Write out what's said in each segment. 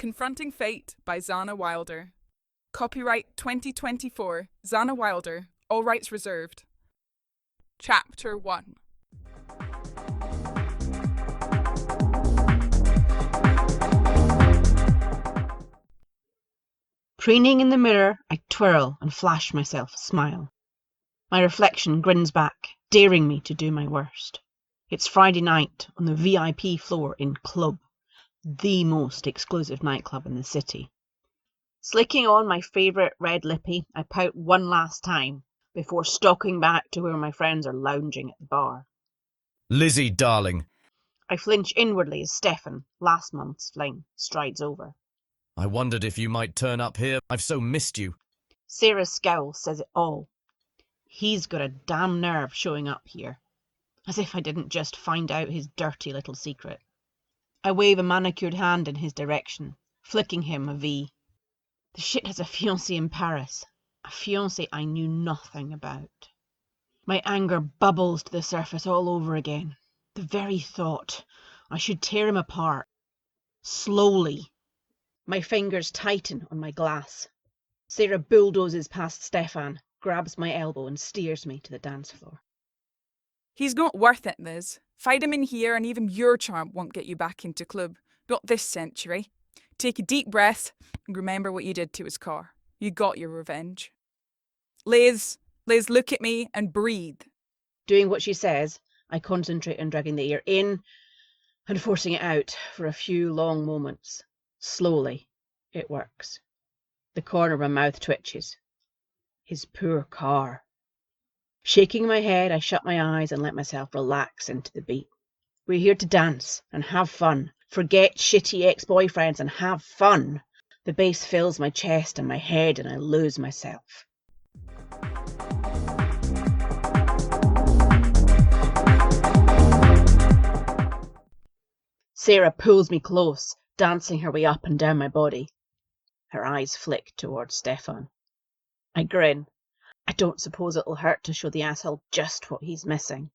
Confronting Fate by Zana Wilder. Copyright 2024, Zana Wilder, all rights reserved. Chapter 1. Preening in the mirror, I twirl and flash myself a smile. My reflection grins back, daring me to do my worst. It's Friday night on the VIP floor in Club, the most exclusive nightclub in the city. Slicking on my favourite red lippy, I pout one last time before stalking back to where my friends are lounging at the bar. Lizzie, darling. I flinch inwardly as Stefan, last month's fling, strides over. I wondered if you might turn up here. I've so missed you. Sarah's scowl says it all. He's got a damn nerve showing up here. As if I didn't just find out his dirty little secret. I wave a manicured hand in his direction, flicking him a V. The shit has a fiancé in Paris. A fiancé I knew nothing about. My anger bubbles to the surface all over again. The very thought. I should tear him apart. Slowly. My fingers tighten on my glass. Sarah bulldozes past Stefan, grabs my elbow and steers me to the dance floor. He's not worth it, Liz. Find him in here and even your charm won't get you back into Club. Not this century. Take a deep breath and remember what you did to his car. You got your revenge. Liz, look at me and breathe. Doing what she says, I concentrate on dragging the air in and forcing it out for a few long moments. Slowly, it works. The corner of my mouth twitches. His poor car. Shaking my head, I shut my eyes and let myself relax into the beat. We're here to dance and have fun. Forget shitty ex-boyfriends and have fun. The bass fills my chest and my head and I lose myself. Sarah pulls me close, dancing her way up and down my body. Her eyes flick towards Stefan. I grin. I don't suppose it'll hurt to show the asshole just what he's missing.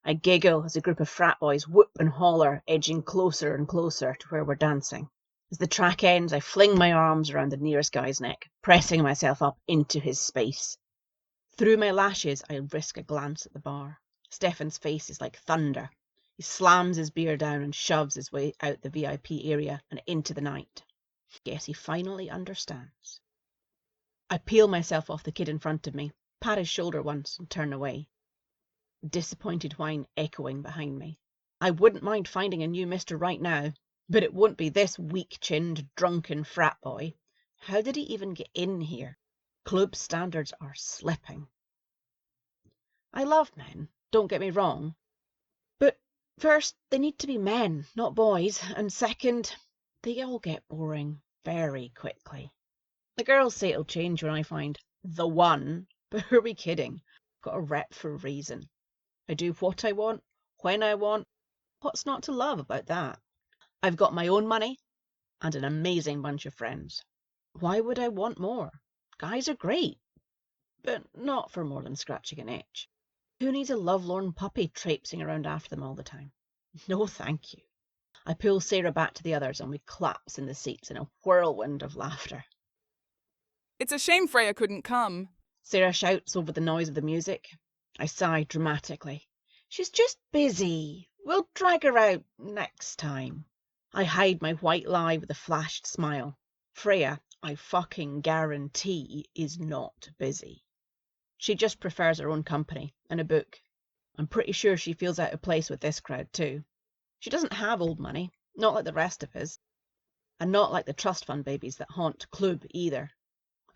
I giggle as a group of frat boys whoop and holler, edging closer and closer to where we're dancing. As the track ends, I fling my arms around the nearest guy's neck, pressing myself up into his space. Through my lashes, I risk a glance at the bar. Stefan's face is like thunder. He slams his beer down and shoves his way out the VIP area and into the night. Guess he finally understands. I peel myself off the kid in front of me, pat his shoulder once and turn away. Disappointed whine echoing behind me. I wouldn't mind finding a new mister right now, but it won't be this weak-chinned, drunken frat boy. How did he even get in here? Club standards are slipping. I love men, don't get me wrong. But first, they need to be men, not boys, and second, they all get boring very quickly. The girls say it'll change when I find the one, but who are we kidding? Got a rep for a reason. I do what I want, when I want. What's not to love about that? I've got my own money and an amazing bunch of friends. Why would I want more? Guys are great, but not for more than scratching an itch. Who needs a lovelorn puppy traipsing around after them all the time? No, thank you. I pull Sarah back to the others and we collapse in the seats in a whirlwind of laughter. It's a shame Freya couldn't come. Sarah shouts over the noise of the music. I sigh dramatically. She's just busy. We'll drag her out next time. I hide my white lie with a flashed smile. Freya, I fucking guarantee, is not busy. She just prefers her own company and a book. I'm pretty sure she feels out of place with this crowd too. She doesn't have old money, not like the rest of us. And not like the trust fund babies that haunt Club either.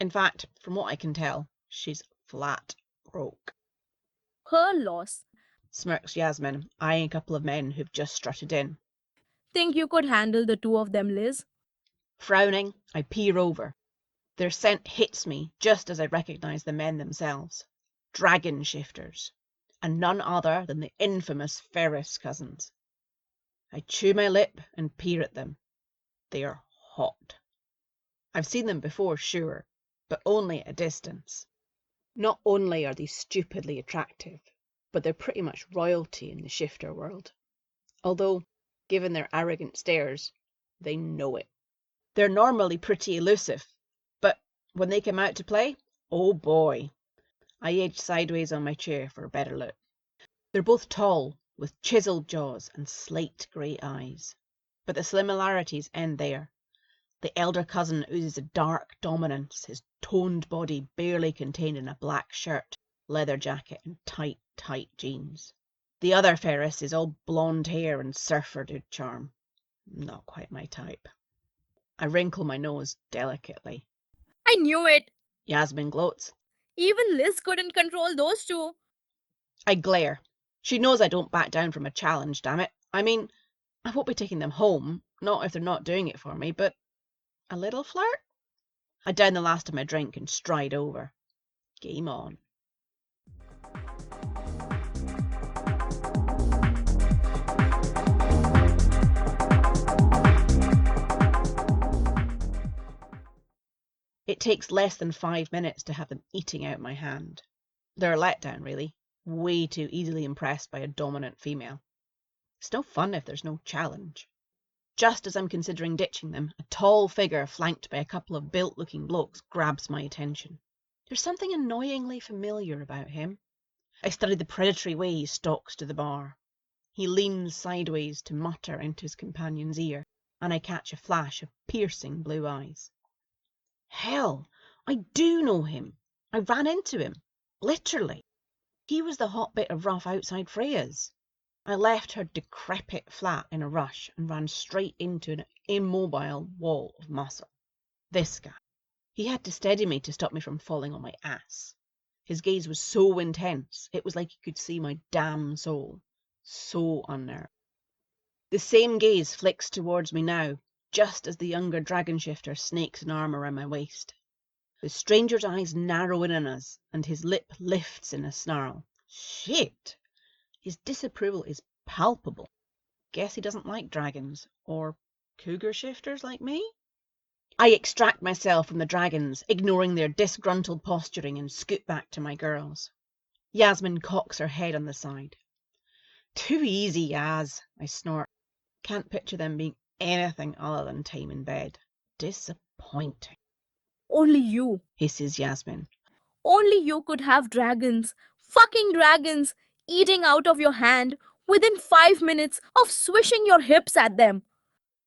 In fact, from what I can tell, she's flat broke. Her loss. Smirks Yasmin, eyeing a couple of men who've just strutted in. Think you could handle the two of them, Liz? Frowning, I peer over. Their scent hits me just as I recognise the men themselves. Dragon shifters. And none other than the infamous Ferris cousins. I chew my lip and peer at them. They are hot. I've seen them before, sure, but only at a distance. Not only are they stupidly attractive, but they're pretty much royalty in the shifter world. Although, given their arrogant stares, they know it. They're normally pretty elusive, but when they come out to play, oh boy. I edged sideways on my chair for a better look. They're both tall, with chiselled jaws and slate grey eyes. But the similarities end there. The elder cousin oozes a dark dominance, his toned body barely contained in a black shirt, leather jacket and tight jeans. The other Ferris is all blonde hair and surfer dude charm. Not quite my type. I wrinkle my nose delicately. I knew it. Yasmin gloats. Even Liz couldn't control those two. I glare. She knows I don't back down from a challenge, damn it. I mean, I won't be taking them home, not if they're not doing it for me, but a little flirt? I down the last of my drink and stride over. Game on. It takes less than 5 minutes to have them eating out my hand. They're a letdown, really. Way too easily impressed by a dominant female. It's no fun if there's no challenge. Just as I'm considering ditching them, a tall figure flanked by a couple of built-looking blokes grabs my attention. There's something annoyingly familiar about him. I study the predatory way he stalks to the bar. He leans sideways to mutter into his companion's ear, and I catch a flash of piercing blue eyes. Hell, I do know him. I ran into him. Literally. He was the hot bit of rough outside Freya's. I left her decrepit flat in a rush and ran straight into an immobile wall of muscle. This guy. He had to steady me to stop me from falling on my ass. His gaze was so intense, it was like he could see my damn soul. So unnerved. The same gaze flicks towards me now, just as the younger dragon shifter snakes an arm around my waist. The stranger's eyes narrow in on us, and his lip lifts in a snarl. Shit! His disapproval is palpable. Guess he doesn't like dragons, or cougar shifters like me? I extract myself from the dragons, ignoring their disgruntled posturing, and scoot back to my girls. Yasmin cocks her head on the side. Too easy, Yaz, I snort. Can't picture them being anything other than time in bed. Disappointing, Only you. hisses Yasmin. Only you could have dragons. Fucking dragons. Eating out of your hand within 5 minutes of swishing your hips at them.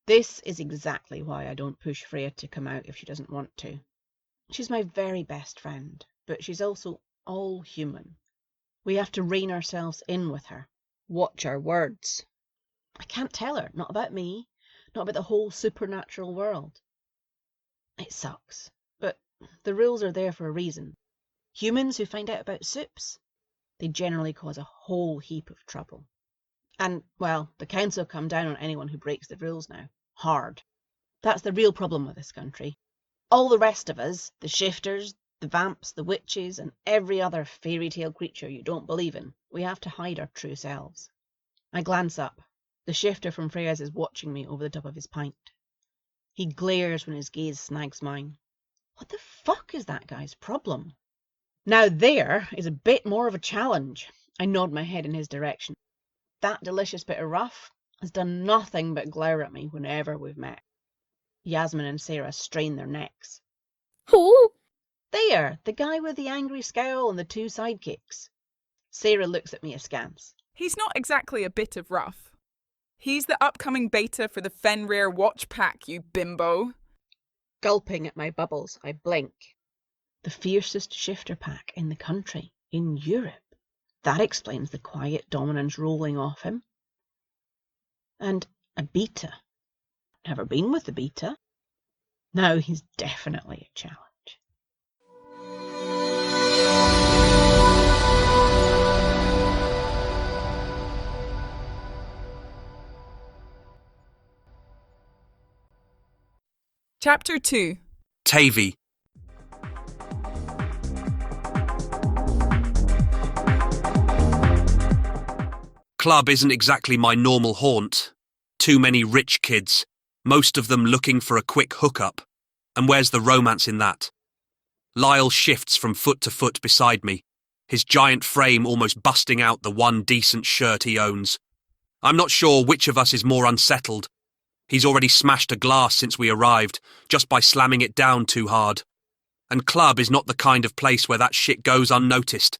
This is exactly why I don't push Freya to come out if she doesn't want to. She's my very best friend, but she's also all human. We have to rein ourselves in with her. Watch our words. I can't tell her, not about me, not about the whole supernatural world. It sucks, but the rules are there for a reason. Humans who find out about soups, they generally cause a whole heap of trouble. And, well, the council come down on anyone who breaks the rules now. Hard. That's the real problem with this country. All the rest of us, the shifters, the vamps, the witches, and every other fairy tale creature you don't believe in, we have to hide our true selves. I glance up. The shifter from Freya's is watching me over the top of his pint. He glares when his gaze snags mine. What the fuck is that guy's problem? Now there is a bit more of a challenge. I nod my head in his direction. That delicious bit of rough has done nothing but glare at me whenever we've met. Yasmin and Sarah strain their necks. Who? There, the guy with the angry scowl and the 2 sidekicks. Sarah looks at me askance. He's not exactly a bit of rough. He's the upcoming beta for the Fenrir Watch Pack, you bimbo. Gulping at my bubbles, I blink. The fiercest shifter pack in the country, in Europe. That explains the quiet dominance rolling off him. And a beta. Never been with the beta. Now he's definitely a challenge. Chapter 2. Tavey. Club isn't exactly my normal haunt. Too many rich kids, most of them looking for a quick hookup. And where's the romance in that? Lyle shifts from foot to foot beside me, his giant frame almost busting out the one decent shirt he owns. I'm not sure which of us is more unsettled. He's already smashed a glass since we arrived, just by slamming it down too hard. And Club is not the kind of place where that shit goes unnoticed.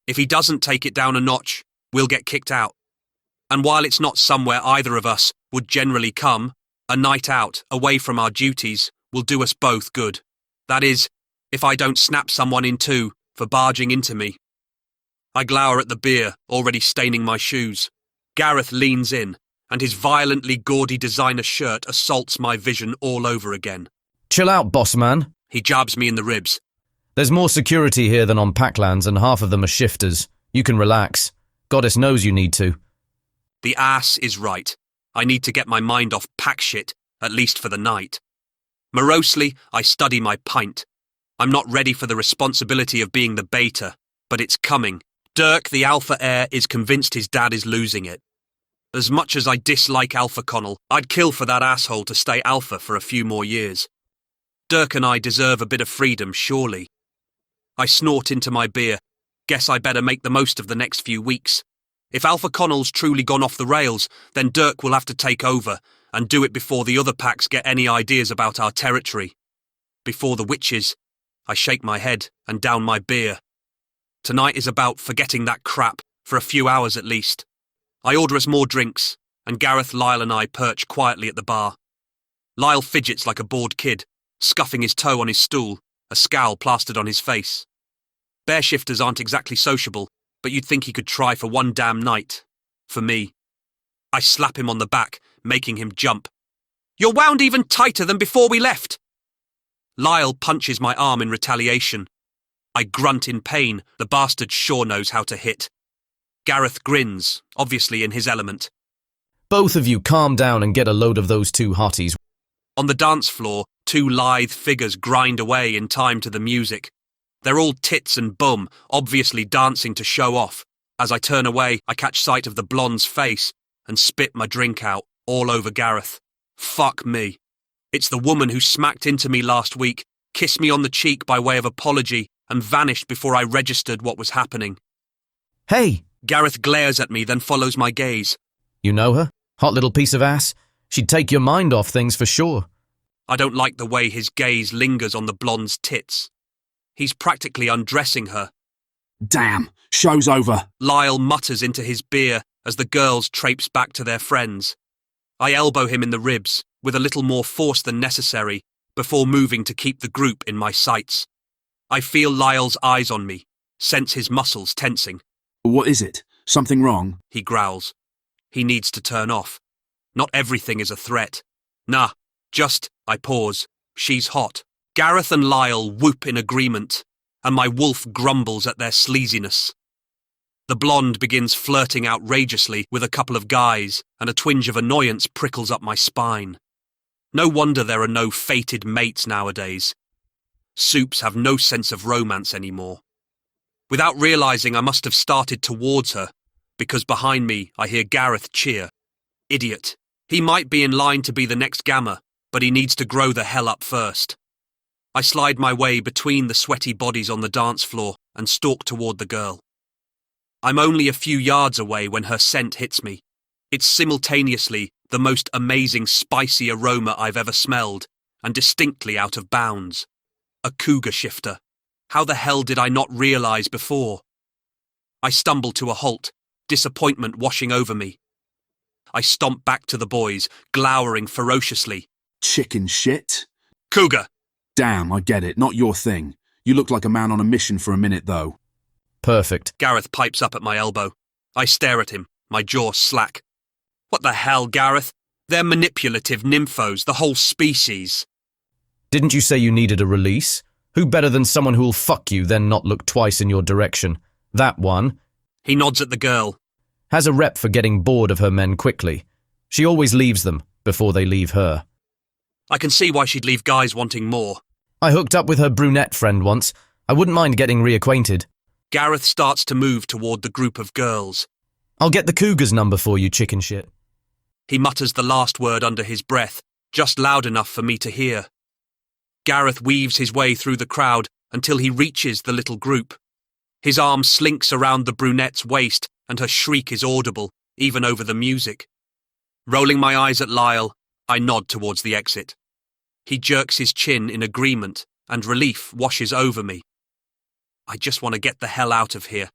If he doesn't take it down a notch, we'll get kicked out. And while it's not somewhere either of us would generally come, a night out, away from our duties, will do us both good. That is, if I don't snap someone in two for barging into me. I glower at the beer, already staining my shoes. Gareth leans in, and his violently gaudy designer shirt assaults my vision all over again. Chill out, boss man. He jabs me in the ribs. There's more security here than on Packlands, and half of them are shifters. You can relax. Goddess knows you need to. The ass is right. I need to get my mind off pack shit, at least for the night. Morosely, I study my pint. I'm not ready for the responsibility of being the beta, but it's coming. Dirk, the alpha heir, is convinced his dad is losing it. As much as I dislike Alpha Connell, I'd kill for that asshole to stay alpha for a few more years. Dirk and I deserve a bit of freedom, surely. I snort into my beer. Guess I better make the most of the next few weeks. If Alpha Connell's truly gone off the rails, then Dirk will have to take over, and do it before the other packs get any ideas about our territory. Before the witches, I shake my head and down my beer. Tonight is about forgetting that crap, for a few hours at least. I order us more drinks, and Gareth, Lyle and I perch quietly at the bar. Lyle fidgets like a bored kid, scuffing his toe on his stool, a scowl plastered on his face. Bear shifters aren't exactly sociable, but you'd think he could try for one damn night. For me. I slap him on the back, making him jump. You're wound even tighter than before we left. Lyle punches my arm in retaliation. I grunt in pain. The bastard sure knows how to hit. Gareth grins, obviously in his element. Both of you calm down and get a load of those two hotties. On the dance floor, two lithe figures grind away in time to the music. They're all tits and bum, obviously dancing to show off. As I turn away, I catch sight of the blonde's face and spit my drink out, all over Gareth. Fuck me. It's the woman who smacked into me last week, kissed me on the cheek by way of apology, and vanished before I registered what was happening. Hey! Gareth glares at me, then follows my gaze. You know her? Hot little piece of ass? She'd take your mind off things for sure. I don't like the way his gaze lingers on the blonde's tits. He's practically undressing her. Damn, show's over. Lyle mutters into his beer as the girls traipse back to their friends. I elbow him in the ribs, with a little more force than necessary, before moving to keep the group in my sights. I feel Lyle's eyes on me, sense his muscles tensing. What is it? Something wrong? He growls. He needs to turn off. Not everything is a threat. Nah, just, I pause. She's hot. Gareth and Lyle whoop in agreement, and my wolf grumbles at their sleaziness. The blonde begins flirting outrageously with a couple of guys, and a twinge of annoyance prickles up my spine. No wonder there are no fated mates nowadays. Soups have no sense of romance anymore. Without realizing, I must have started towards her, because behind me I hear Gareth cheer. Idiot. He might be in line to be the next Gamma, but he needs to grow the hell up first. I slide my way between the sweaty bodies on the dance floor and stalk toward the girl. I'm only a few yards away when her scent hits me. It's simultaneously the most amazing spicy aroma I've ever smelled, and distinctly out of bounds. A cougar shifter. How the hell did I not realize before? I stumble to a halt, disappointment washing over me. I stomp back to the boys, glowering ferociously. Chicken shit? Cougar! Damn, I get it. Not your thing. You look like a man on a mission for a minute, though. Perfect. Gareth pipes up at my elbow. I stare at him, my jaw slack. What the hell, Gareth? They're manipulative nymphos, the whole species. Didn't you say you needed a release? Who better than someone who'll fuck you, then not look twice in your direction? That one. He nods at the girl. Has a rep for getting bored of her men quickly. She always leaves them before they leave her. I can see why she'd leave guys wanting more. I hooked up with her brunette friend once. I wouldn't mind getting reacquainted. Gareth starts to move toward the group of girls. I'll get the cougar's number for you, chicken shit. He mutters the last word under his breath, just loud enough for me to hear. Gareth weaves his way through the crowd until he reaches the little group. His arm slinks around the brunette's waist and her shriek is audible, even over the music. Rolling my eyes at Lyle, I nod towards the exit. He jerks his chin in agreement, and relief washes over me. I just want to get the hell out of here,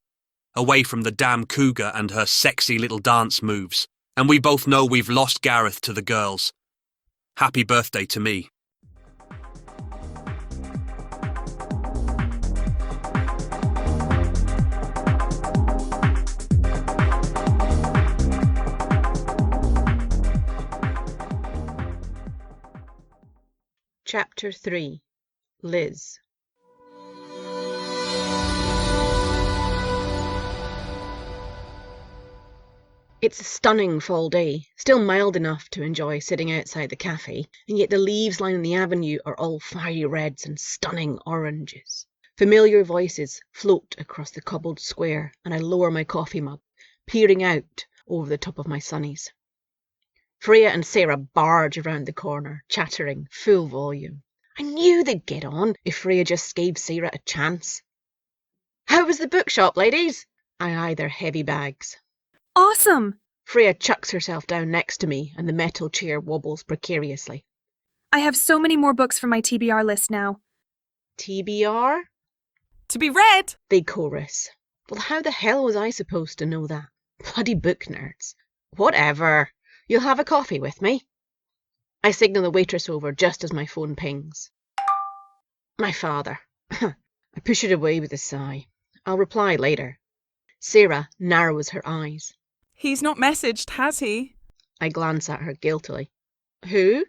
away from the damn cougar and her sexy little dance moves, and we both know we've lost Gareth to the girls. Happy birthday to me. Chapter 3. Liz. It's a stunning fall day, still mild enough to enjoy sitting outside the cafe, and yet the leaves lining the avenue are all fiery reds and stunning oranges. Familiar voices float across the cobbled square, and I lower my coffee mug, peering out over the top of my sunnies. Freya and Sarah barge around the corner, chattering full volume. I knew they'd get on if Freya just gave Sarah a chance. "How was the bookshop, ladies?" I eye their heavy bags. Awesome! Freya chucks herself down next to me, and the metal chair wobbles precariously. I have so many more books for my TBR list now. TBR? To be read! They chorus. Well, how the hell was I supposed to know that? Bloody book nerds. Whatever. You'll have a coffee with me? I signal the waitress over just as my phone pings. My father. I push it away with a sigh. I'll reply later. Sarah narrows her eyes. He's not messaged, has he? I glance at her guiltily. Who?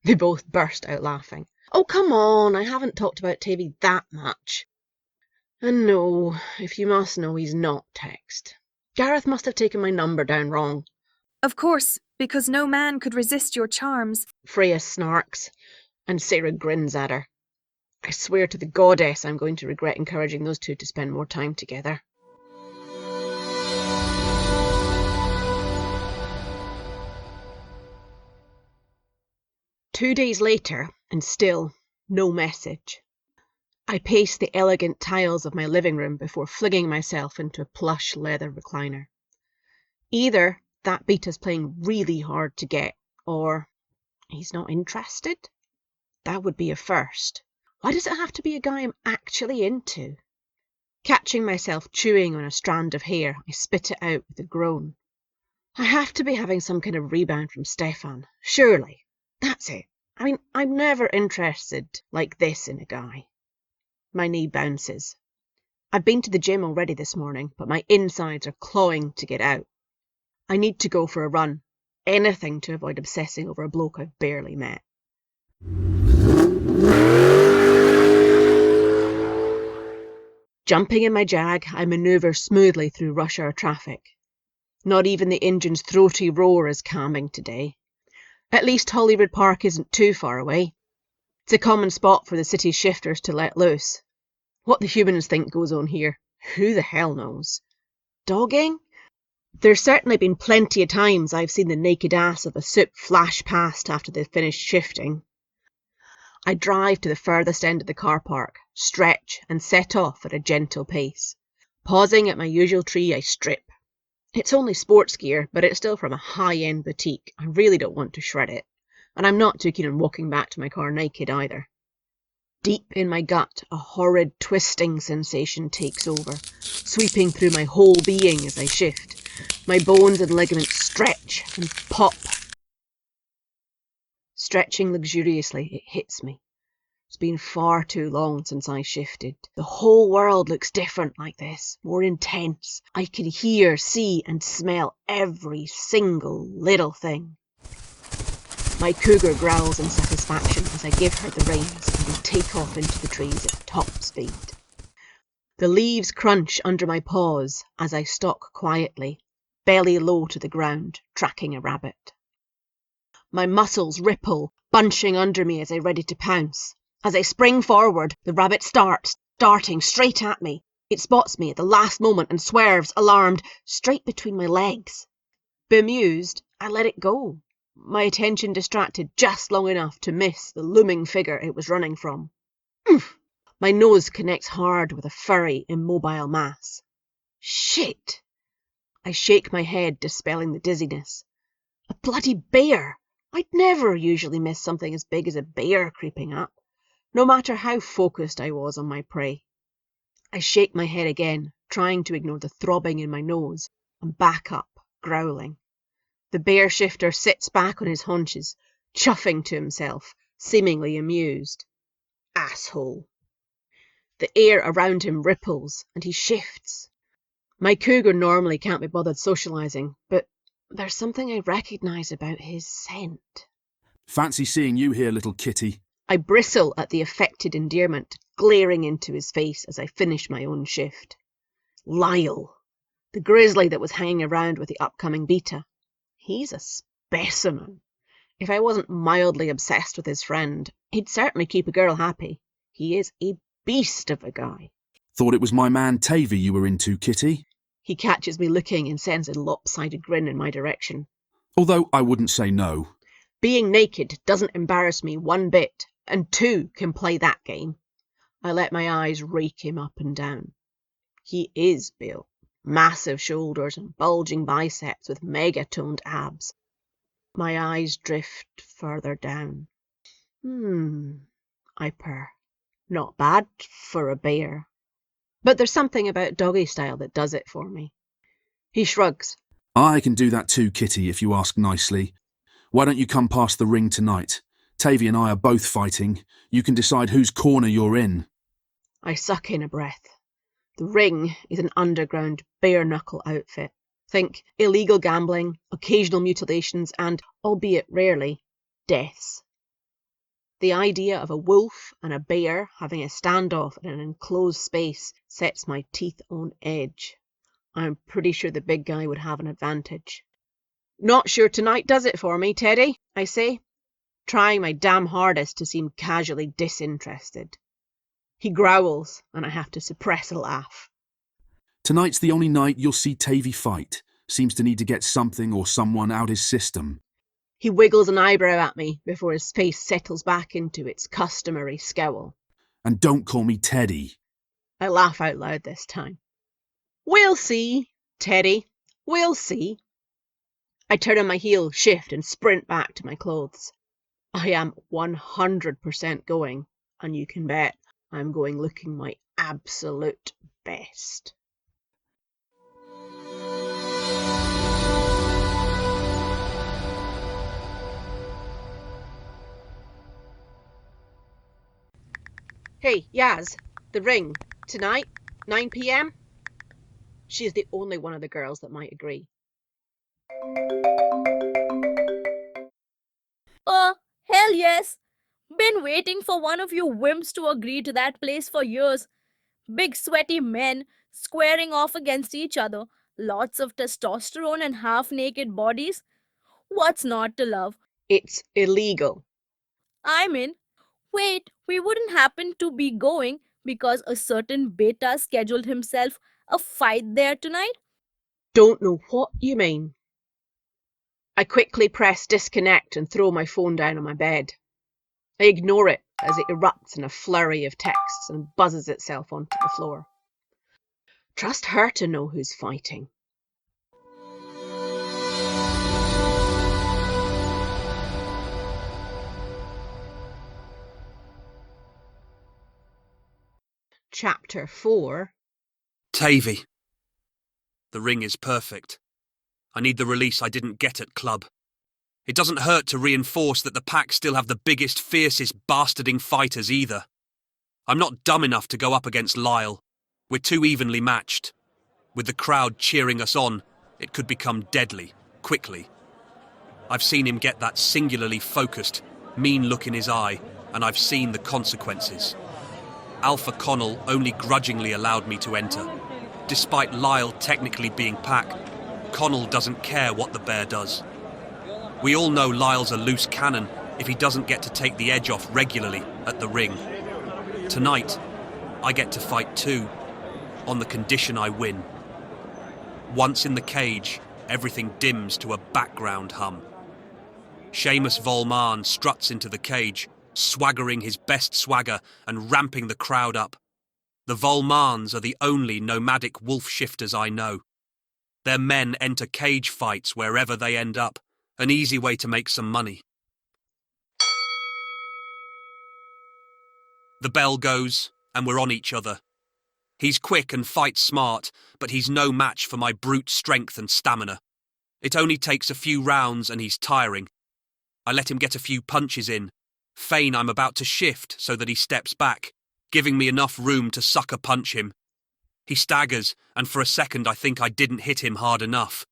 They both burst out laughing. Oh, come on, I haven't talked about Tavey that much. And no, if you must know, he's not text. Gareth must have taken my number down wrong. Of course, because no man could resist your charms. Freya snarks, and Sarah grins at her. I swear to the goddess I'm going to regret encouraging those two to spend more time together. Two days later, and still no message. I pace the elegant tiles of my living room before flinging myself into a plush leather recliner. Either that beat is playing really hard to get, or he's not interested? That would be a first. Why does it have to be a guy I'm actually into? Catching myself chewing on a strand of hair, I spit it out with a groan. I have to be having some kind of rebound from Stefan, surely. That's it. I mean, I'm never interested like this in a guy. My knee bounces. I've been to the gym already this morning, but my insides are clawing to get out. I need to go for a run. Anything to avoid obsessing over a bloke I've barely met. Jumping in my Jag, I manoeuvre smoothly through rush hour traffic. Not even the engine's throaty roar is calming today. At least Hollywood Park isn't too far away. It's a common spot for the city's shifters to let loose. What the humans think goes on here, who the hell knows? Dogging? There's certainly been plenty of times I've seen the naked ass of a sup flash past after they've finished shifting. I drive to the furthest end of the car park, stretch, and set off at a gentle pace. Pausing at my usual tree, I strip. It's only sports gear, but it's still from a high-end boutique. I really don't want to shred it. And I'm not too keen on walking back to my car naked either. Deep in my gut, a horrid twisting sensation takes over, sweeping through my whole being as I shift. My bones and ligaments stretch and pop. Stretching luxuriously, it hits me. It's been far too long since I shifted. The whole world looks different like this, more intense. I can hear, see, and smell every single little thing. My cougar growls in satisfaction as I give her the reins and we take off into the trees at top speed. The leaves crunch under my paws as I stalk quietly, belly low to the ground, tracking a rabbit. My muscles ripple, bunching under me as I ready to pounce. As I spring forward, the rabbit starts, darting straight at me. It spots me at the last moment and swerves, alarmed, straight between my legs. Bemused, I let it go, my attention distracted just long enough to miss the looming figure it was running from. Oof! My nose connects hard with a furry, immobile mass. Shit! I shake my head, dispelling the dizziness. A bloody bear! I'd never usually miss something as big as a bear creeping up, no matter how focused I was on my prey. I shake my head again, trying to ignore the throbbing in my nose, and back up, growling. The bear shifter sits back on his haunches, chuffing to himself, seemingly amused. Asshole. The air around him ripples, and he shifts. My cougar normally can't be bothered socializing, but there's something I recognize about his scent. Fancy seeing you here, little kitty. I bristle at the affected endearment, glaring into his face as I finish my own shift. Lyle, the grizzly that was hanging around with the upcoming beta. He's a specimen. If I wasn't mildly obsessed with his friend, he'd certainly keep a girl happy. He is a beast of a guy. Thought it was my man Tavey you were into, kitty. He catches me looking and sends a lopsided grin in my direction. Although I wouldn't say no. Being naked doesn't embarrass me one bit, and two can play that game. I let my eyes rake him up and down. He is built. Massive shoulders and bulging biceps with mega-toned abs. My eyes drift further down. I purr. Not bad for a bear. But there's something about doggy style that does it for me. He shrugs. I can do that too, kitty, if you ask nicely. Why don't you come past the ring tonight? Tavey and I are both fighting. You can decide whose corner you're in. I suck in a breath. The ring is an underground bare-knuckle outfit. Think illegal gambling, occasional mutilations, and, albeit rarely, deaths. The idea of a wolf and a bear having a standoff in an enclosed space sets my teeth on edge. I'm pretty sure the big guy would have an advantage. Not sure tonight does it for me, Teddy, I say, trying my damn hardest to seem casually disinterested. He growls, and I have to suppress a laugh. Tonight's the only night you'll see Tavey fight. Seems to need to get something or someone out his system. He wiggles an eyebrow at me before his face settles back into its customary scowl. And don't call me Teddy. I laugh out loud this time. We'll see, Teddy. We'll see. I turn on my heel, shift, and sprint back to my clothes. I am 100% going, and you can bet I'm going looking my absolute best. Hey, Yaz, the ring, tonight, 9 p.m? She's the only one of the girls that might agree. Hell yes. Been waiting for one of you wimps to agree to that place for years. Big sweaty men squaring off against each other. Lots of testosterone and half-naked bodies. What's not to love? It's illegal. I'm in. Wait, we wouldn't happen to be going because a certain beta scheduled himself a fight there tonight? Don't know what you mean. I quickly press disconnect and throw my phone down on my bed. I ignore it as it erupts in a flurry of texts and buzzes itself onto the floor. Trust her to know who's fighting. Chapter 4. Tavey. The ring is perfect. I need the release I didn't get at club. It doesn't hurt to reinforce that the pack still have the biggest, fiercest bastarding fighters either. I'm not dumb enough to go up against Lyle. We're too evenly matched. With the crowd cheering us on, it could become deadly, quickly. I've seen him get that singularly focused, mean look in his eye, and I've seen the consequences. Alpha Connell only grudgingly allowed me to enter. Despite Lyle technically being pack, Connell doesn't care what the bear does. We all know Lyle's a loose cannon if he doesn't get to take the edge off regularly at the ring. Tonight, I get to fight too, on the condition I win. Once in the cage, everything dims to a background hum. Seamus Volman struts into the cage, swaggering his best swagger and ramping the crowd up. The Volmans are the only nomadic wolf shifters I know. Their men enter cage fights wherever they end up, an easy way to make some money. The bell goes, and we're on each other. He's quick and fights smart, but he's no match for my brute strength and stamina. It only takes a few rounds and he's tiring. I let him get a few punches in, feign I'm about to shift so that he steps back, giving me enough room to sucker punch him. He staggers, and for a second I think I didn't hit him hard enough.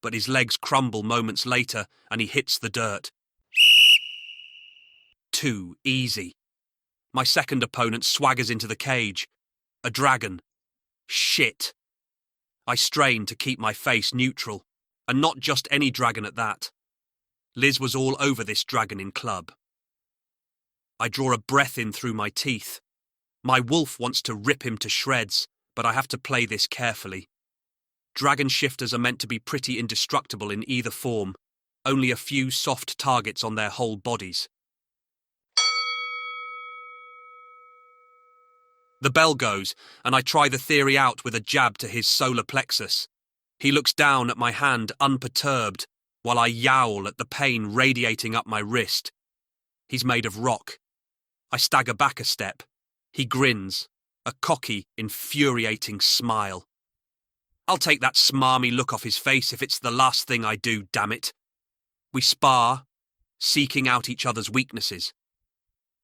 But his legs crumble moments later and he hits the dirt. Too easy. My second opponent swaggers into the cage. A dragon. Shit. I strain to keep my face neutral, and not just any dragon at that. Liz was all over this dragon in club. I draw a breath in through my teeth. My wolf wants to rip him to shreds, but I have to play this carefully. Dragon shifters are meant to be pretty indestructible in either form, only a few soft targets on their whole bodies. The bell goes, and I try the theory out with a jab to his solar plexus. He looks down at my hand unperturbed, while I yowl at the pain radiating up my wrist. He's made of rock. I stagger back a step. He grins, a cocky, infuriating smile. I'll take that smarmy look off his face if it's the last thing I do, damn it. We spar, seeking out each other's weaknesses.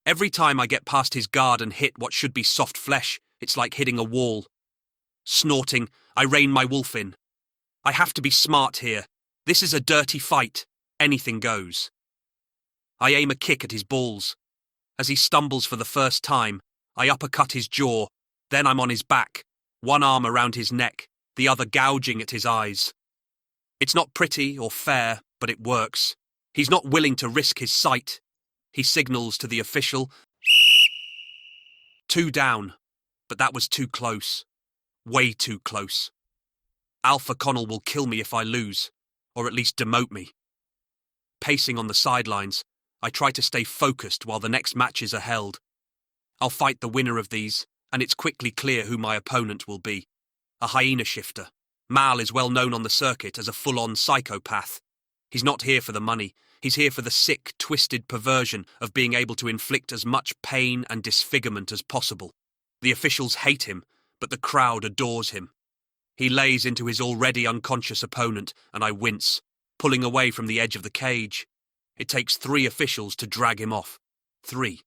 Every time I get past his guard and hit what should be soft flesh, it's like hitting a wall. Snorting, I rein my wolf in. I have to be smart here. This is a dirty fight. Anything goes. I aim a kick at his balls. As he stumbles for the first time, I uppercut his jaw, then I'm on his back, one arm around his neck, the other gouging at his eyes. It's not pretty or fair, but it works. He's not willing to risk his sight. He signals to the official. 2 down, but that was too close. Way too close. Alpha Connell will kill me if I lose, or at least demote me. Pacing on the sidelines, I try to stay focused while the next matches are held. I'll fight the winner of these, and it's quickly clear who my opponent will be. A hyena shifter. Mal is well known on the circuit as a full-on psychopath. He's not here for the money. He's here for the sick, twisted perversion of being able to inflict as much pain and disfigurement as possible. The officials hate him, but the crowd adores him. He lays into his already unconscious opponent, and I wince, pulling away from the edge of the cage. It takes 3 officials to drag him off. 3.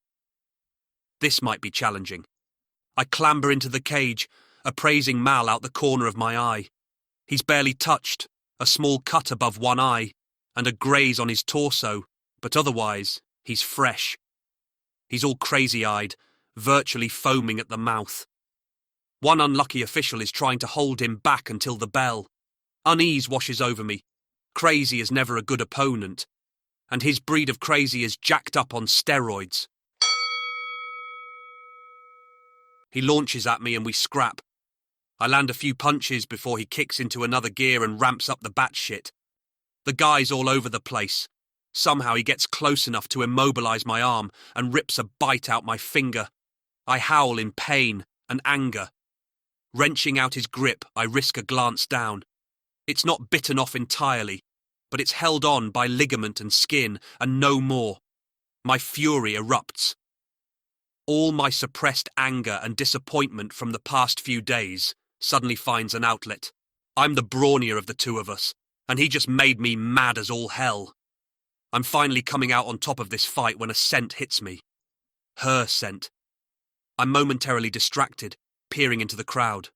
This might be challenging. I clamber into the cage, appraising Mal out the corner of my eye. He's barely touched, a small cut above one eye, and a graze on his torso, but otherwise, he's fresh. He's all crazy-eyed, virtually foaming at the mouth. One unlucky official is trying to hold him back until the bell. Unease washes over me. Crazy is never a good opponent, and his breed of crazy is jacked up on steroids. He launches at me and we scrap. I land a few punches before he kicks into another gear and ramps up the batshit. The guy's all over the place. Somehow he gets close enough to immobilize my arm and rips a bite out my finger. I howl in pain and anger. Wrenching out his grip, I risk a glance down. It's not bitten off entirely, but it's held on by ligament and skin, and no more. My fury erupts. All my suppressed anger and disappointment from the past few days suddenly finds an outlet. I'm the brawnier of the two of us, and he just made me mad as all hell. I'm finally coming out on top of this fight when a scent hits me. Her scent. I'm momentarily distracted, peering into the crowd.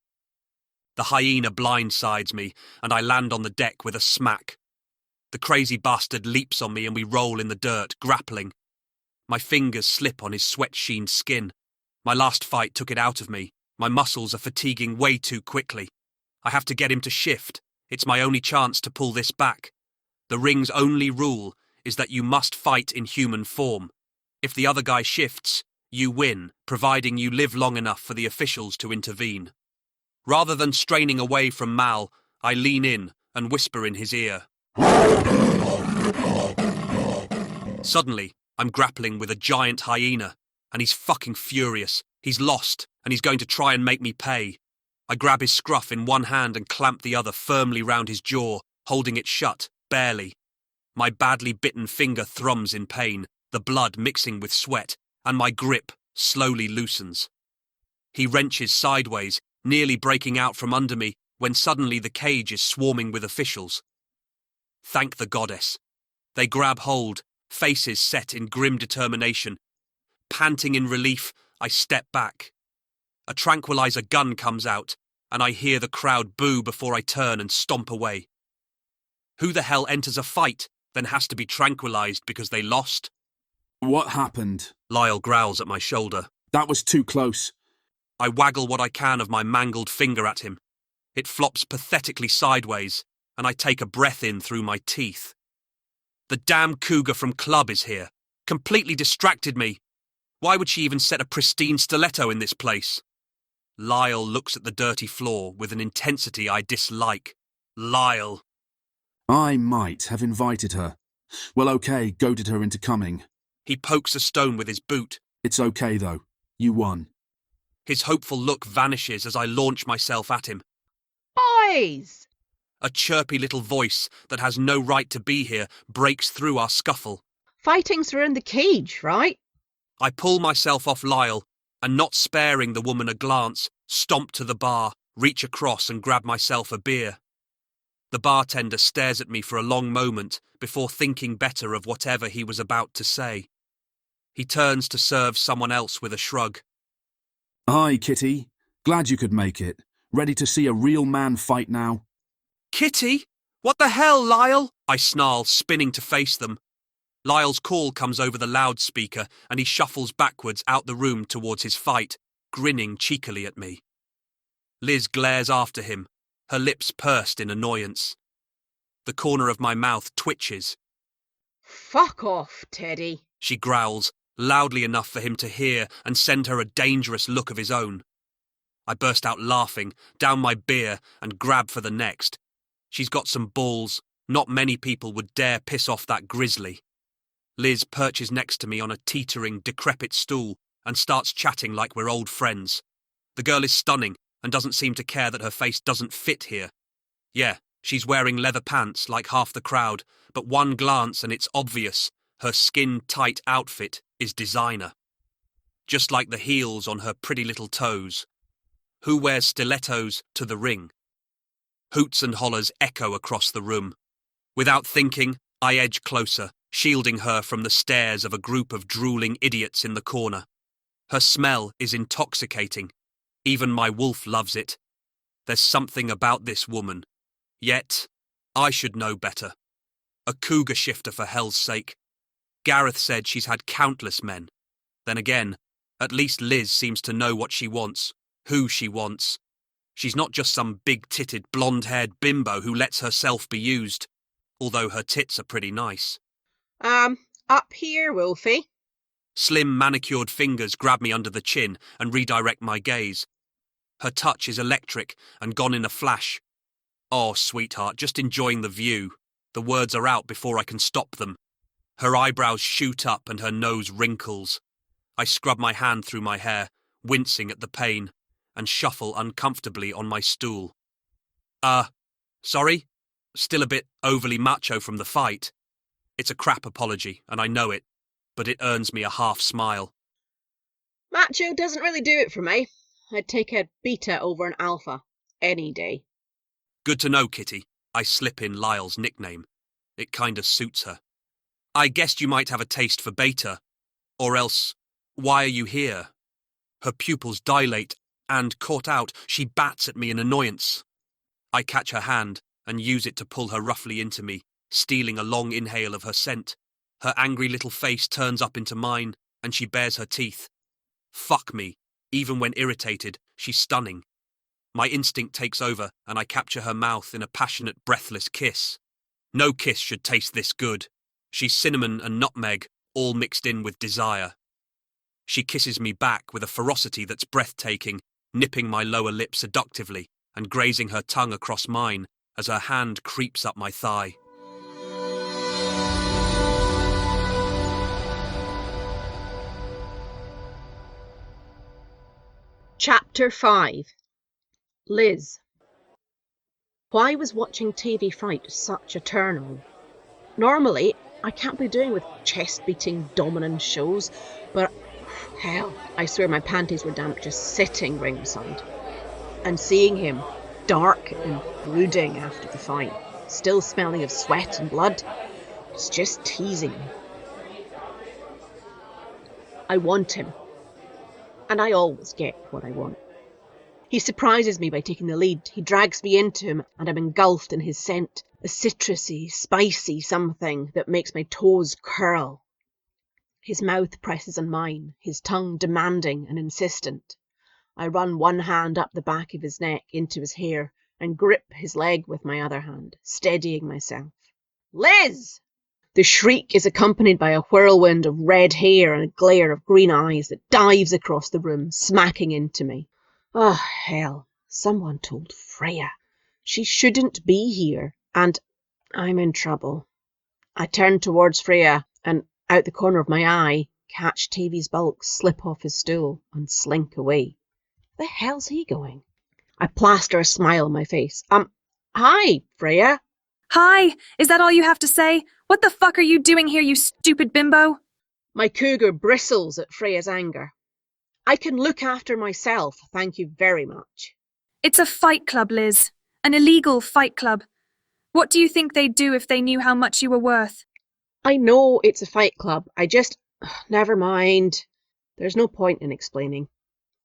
The hyena blindsides me, and I land on the deck with a smack. The crazy bastard leaps on me and we roll in the dirt, grappling. My fingers slip on his sweat-sheened skin. My last fight took it out of me. My muscles are fatiguing way too quickly. I have to get him to shift. It's my only chance to pull this back. The ring's only rule is that you must fight in human form. If the other guy shifts, you win, providing you live long enough for the officials to intervene. Rather than straining away from Mal, I lean in and whisper in his ear. Suddenly, I'm grappling with a giant hyena, and he's fucking furious. He's lost, and he's going to try and make me pay. I grab his scruff in one hand and clamp the other firmly round his jaw, holding it shut, barely. My badly bitten finger thrums in pain, the blood mixing with sweat, and my grip, slowly loosens. He wrenches sideways, nearly breaking out from under me, when suddenly the cage is swarming with officials. Thank the goddess. They grab hold, faces set in grim determination. Panting in relief, I step back. A tranquilizer gun comes out, and I hear the crowd boo before I turn and stomp away. Who the hell enters a fight, then has to be tranquilized because they lost? What happened? Lyle growls at my shoulder. That was too close. I waggle what I can of my mangled finger at him. It flops pathetically sideways, and I take a breath in through my teeth. The damn cougar from club is here. Completely distracted me. Why would she even set a pristine stiletto in this place? Lyle looks at the dirty floor with an intensity I dislike. Lyle. I might have invited her. Well, okay, goaded her into coming. He pokes a stone with his boot. It's okay, though. You won. His hopeful look vanishes as I launch myself at him. Boys! A chirpy little voice that has no right to be here breaks through our scuffle. Fighting's around the cage, right? I pull myself off Lyle, and not sparing the woman a glance, stomp to the bar, reach across and grab myself a beer. The bartender stares at me for a long moment before thinking better of whatever he was about to say. He turns to serve someone else with a shrug. Hi, Kitty. Glad you could make it. Ready to see a real man fight now? Kitty? What the hell, Lyle? I snarl, spinning to face them. Lyle's call comes over the loudspeaker and he shuffles backwards out the room towards his fight, grinning cheekily at me. Liz glares after him, her lips pursed in annoyance. The corner of my mouth twitches. Fuck off, Teddy. She growls, loudly enough for him to hear and send her a dangerous look of his own. I burst out laughing, down my beer and grab for the next. She's got some balls. Not many people would dare piss off that grizzly. Liz perches next to me on a teetering, decrepit stool and starts chatting like we're old friends. The girl is stunning and doesn't seem to care that her face doesn't fit here. Yeah, she's wearing leather pants like half the crowd, but one glance and it's obvious her skin-tight outfit is designer. Just like the heels on her pretty little toes. Who wears stilettos to the ring? Hoots and hollers echo across the room. Without thinking, I edge closer, shielding her from the stares of a group of drooling idiots in the corner. Her smell is intoxicating. Even my wolf loves it. There's something about this woman. Yet, I should know better. A cougar shifter for hell's sake. Gareth said she's had countless men. Then again, at least Liz seems to know what she wants, who she wants. She's not just some big-titted, blonde-haired bimbo who lets herself be used, although her tits are pretty nice. Up here, Wolfie. Slim, manicured fingers grab me under the chin and redirect my gaze. Her touch is electric and gone in a flash. Oh, sweetheart, just enjoying the view. The words are out before I can stop them. Her eyebrows shoot up and her nose wrinkles. I scrub my hand through my hair, wincing at the pain, and shuffle uncomfortably on my stool. Sorry? Still a bit overly macho from the fight. It's a crap apology, and I know it, but it earns me a half smile. Macho doesn't really do it for me. I'd take a beta over an alpha, any day. Good to know, Kitty. I slip in Lyle's nickname. It kinda suits her. I guessed you might have a taste for beta. Or else, why are you here? Her pupils dilate, and, caught out, she bats at me in annoyance. I catch her hand and use it to pull her roughly into me, stealing a long inhale of her scent. Her angry little face turns up into mine, and she bares her teeth. Fuck me. Even when irritated, she's stunning. My instinct takes over, and I capture her mouth in a passionate, breathless kiss. No kiss should taste this good. She's cinnamon and nutmeg, all mixed in with desire. She kisses me back with a ferocity that's breathtaking, nipping my lower lip seductively and grazing her tongue across mine as her hand creeps up my thigh. Chapter 5. Liz. Why was watching Tavey fight such a turn on? Normally, I can't be doing with chest-beating dominance shows, but Hell, I swear my panties were damp just sitting ringside. And seeing him, dark and brooding after the fight, still smelling of sweat and blood, it's just teasing me. I want him. And I always get what I want. He surprises me by taking the lead. He drags me into him, and I'm engulfed in his scent, a citrusy, spicy something that makes my toes curl. His mouth presses on mine, his tongue demanding and insistent. I run one hand up the back of his neck into his hair and grip his leg with my other hand, steadying myself. Liz! The shriek is accompanied by a whirlwind of red hair and a glare of green eyes that dives across the room, smacking into me. Oh, hell. Someone told Freya. She shouldn't be here, and I'm in trouble. I turn towards Freya and, out the corner of my eye, catch Tavey's bulk slip off his stool and slink away. Where the hell's he going? I plaster a smile on my face. Hi, Freya. Hi, is that all you have to say? What the fuck are you doing here, you stupid bimbo? My cougar bristles at Freya's anger. I can look after myself, thank you very much. It's a fight club, Liz. An illegal fight club. What do you think they'd do if they knew how much you were worth? I know it's a fight club. Never mind. There's no point in explaining.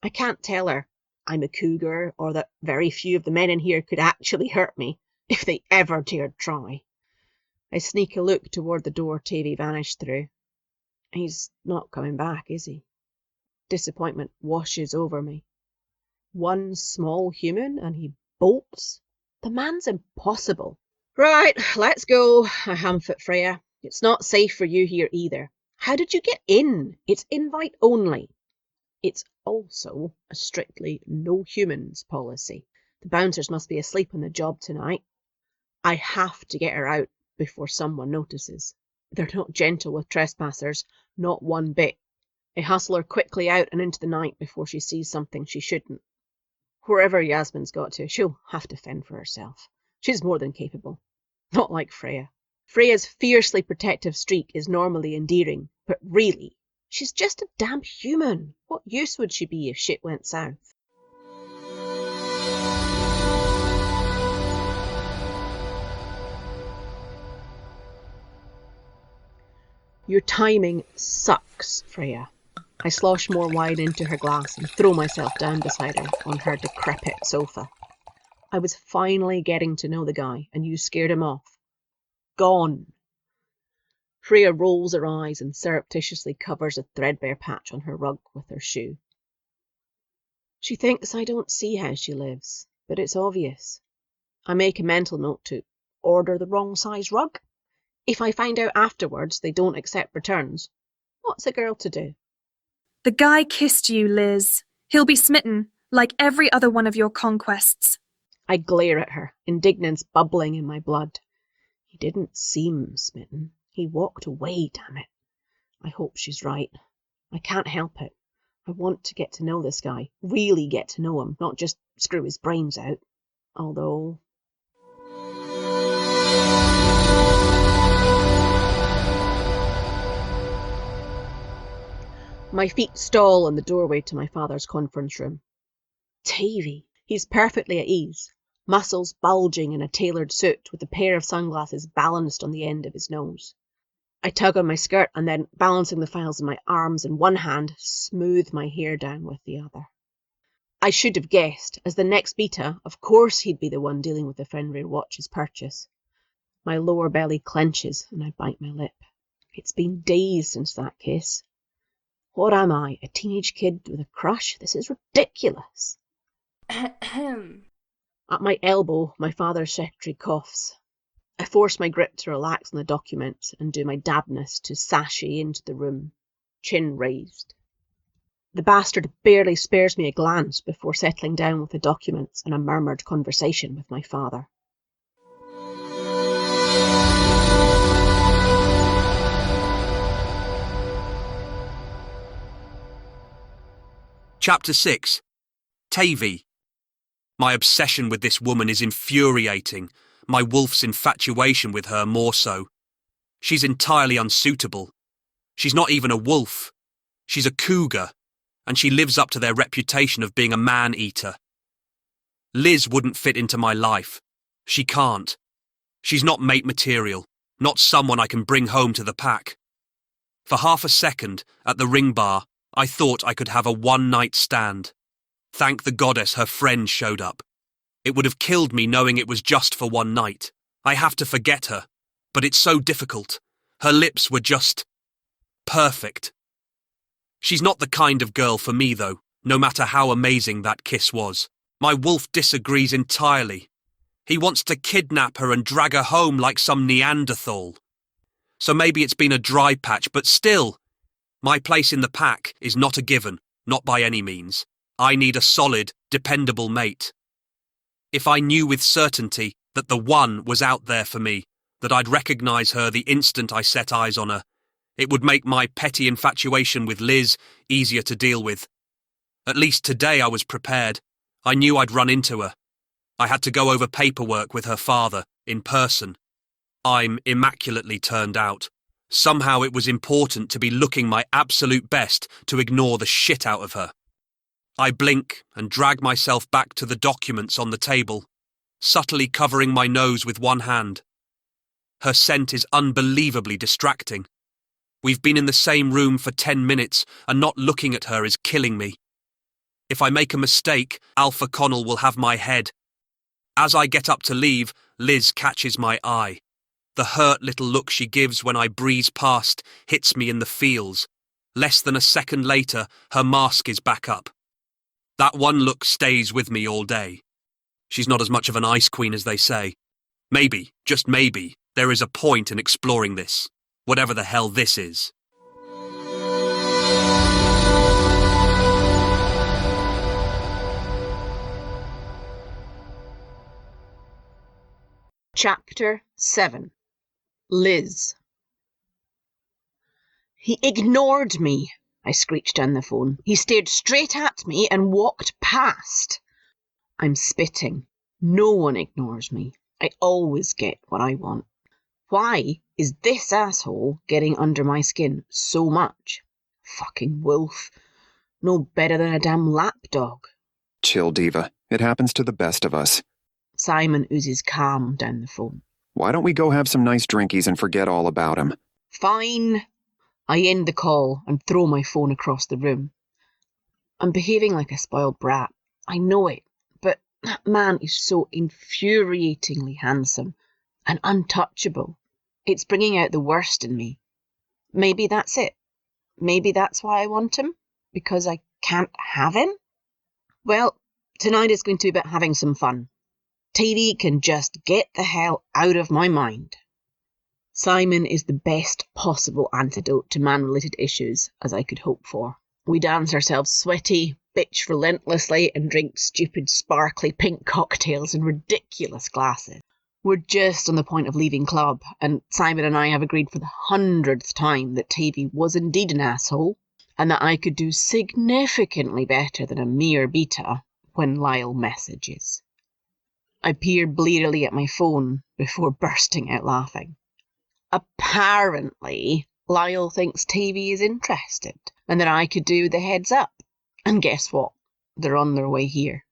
I can't tell her I'm a cougar or that very few of the men in here could actually hurt me if they ever dared try. I sneak a look toward the door Tavey vanished through. He's not coming back, is he? Disappointment washes over me. One small human and he bolts? The man's impossible. Right, let's go, I humph at Freya. It's not safe for you here either. How did you get in? It's invite only. It's also a strictly no humans policy. The bouncers must be asleep on the job tonight. I have to get her out before someone notices. They're not gentle with trespassers, not one bit. I hustle her quickly out and into the night before she sees something she shouldn't. Wherever Yasmin's got to, she'll have to fend for herself. She's more than capable. Not like Freya. Freya's fiercely protective streak is normally endearing, but really, she's just a damn human. What use would she be if shit went south? Your timing sucks, Freya. I slosh more wine into her glass and throw myself down beside her on her decrepit sofa. I was finally getting to know the guy, and you scared him off. Gone. Freya rolls her eyes and surreptitiously covers a threadbare patch on her rug with her shoe. She thinks I don't see how she lives, but it's obvious. I make a mental note to order the wrong size rug. If I find out afterwards they don't accept returns, what's a girl to do? The guy kissed you, Liz. He'll be smitten, like every other one of your conquests. I glare at her, indignance bubbling in my blood. He didn't seem smitten. He walked away, damn it. I hope she's right. I can't help it. I want to get to know this guy, really get to know him, not just screw his brains out. Although... My feet stall in the doorway to my father's conference room. Tavey. He's perfectly at ease, muscles bulging in a tailored suit with a pair of sunglasses balanced on the end of his nose. I tug on my skirt and then, balancing the files in my arms in one hand, smooth my hair down with the other. I should have guessed. As the next beta, of course he'd be the one dealing with the Fenrir Watch's purchase. My lower belly clenches and I bite my lip. It's been days since that kiss. What am I, a teenage kid with a crush? This is ridiculous. At my elbow, my father's secretary coughs. I force my grip to relax on the documents and do my dabness to sashay into the room, chin raised. The bastard barely spares me a glance before settling down with the documents and a murmured conversation with my father. Chapter 6. Tavey. My obsession with this woman is infuriating, my wolf's infatuation with her more so. She's entirely unsuitable. She's not even a wolf. She's a cougar, and she lives up to their reputation of being a man-eater. Liz wouldn't fit into my life. She can't. She's not mate material, not someone I can bring home to the pack. For half a second, at the ring bar, I thought I could have a one-night stand. Thank the goddess her friend showed up. It would have killed me knowing it was just for one night. I have to forget her, but it's so difficult. Her lips were just perfect. She's not the kind of girl for me, though, no matter how amazing that kiss was. My wolf disagrees entirely. He wants to kidnap her and drag her home like some Neanderthal. So maybe it's been a dry patch, but still, my place in the pack is not a given, not by any means. I need a solid, dependable mate. If I knew with certainty that the one was out there for me, that I'd recognise her the instant I set eyes on her, it would make my petty infatuation with Liz easier to deal with. At least today I was prepared. I knew I'd run into her. I had to go over paperwork with her father, in person. I'm immaculately turned out. Somehow it was important to be looking my absolute best to ignore the shit out of her. I blink and drag myself back to the documents on the table, subtly covering my nose with one hand. Her scent is unbelievably distracting. We've been in the same room for 10 minutes, and not looking at her is killing me. If I make a mistake, Alpha Connell will have my head. As I get up to leave, Liz catches my eye. The hurt little look she gives when I breeze past hits me in the feels. Less than a second later, her mask is back up. That one look stays with me all day. She's not as much of an ice queen as they say. Maybe, just maybe, there is a point in exploring this, whatever the hell this is. Chapter 7. Liz. He ignored me, I screeched down the phone. He stared straight at me and walked past. I'm spitting. No one ignores me. I always get what I want. Why is this asshole getting under my skin so much? Fucking wolf. No better than a damn lapdog. Chill, Diva. It happens to the best of us. Simon oozes calm down the phone. Why don't we go have some nice drinkies and forget all about him? Fine. I end the call and throw my phone across the room. I'm behaving like a spoiled brat. I know it, but that man is so infuriatingly handsome and untouchable. It's bringing out the worst in me. Maybe that's it. Maybe that's why I want him, because I can't have him. Well, tonight is going to be about having some fun. Tavey can just get the hell out of my mind. Simon is the best possible antidote to man-related issues, as I could hope for. We dance ourselves sweaty, bitch relentlessly, and drink stupid, sparkly pink cocktails in ridiculous glasses. We're just on the point of leaving club, and Simon and I have agreed for the 100th time that Tavey was indeed an asshole, and that I could do significantly better than a mere beta when Lyle messages. I peer blearily at my phone before bursting out laughing. Apparently, Lyle thinks Tavey is interested, and that I could do the heads up. And guess what? They're on their way here.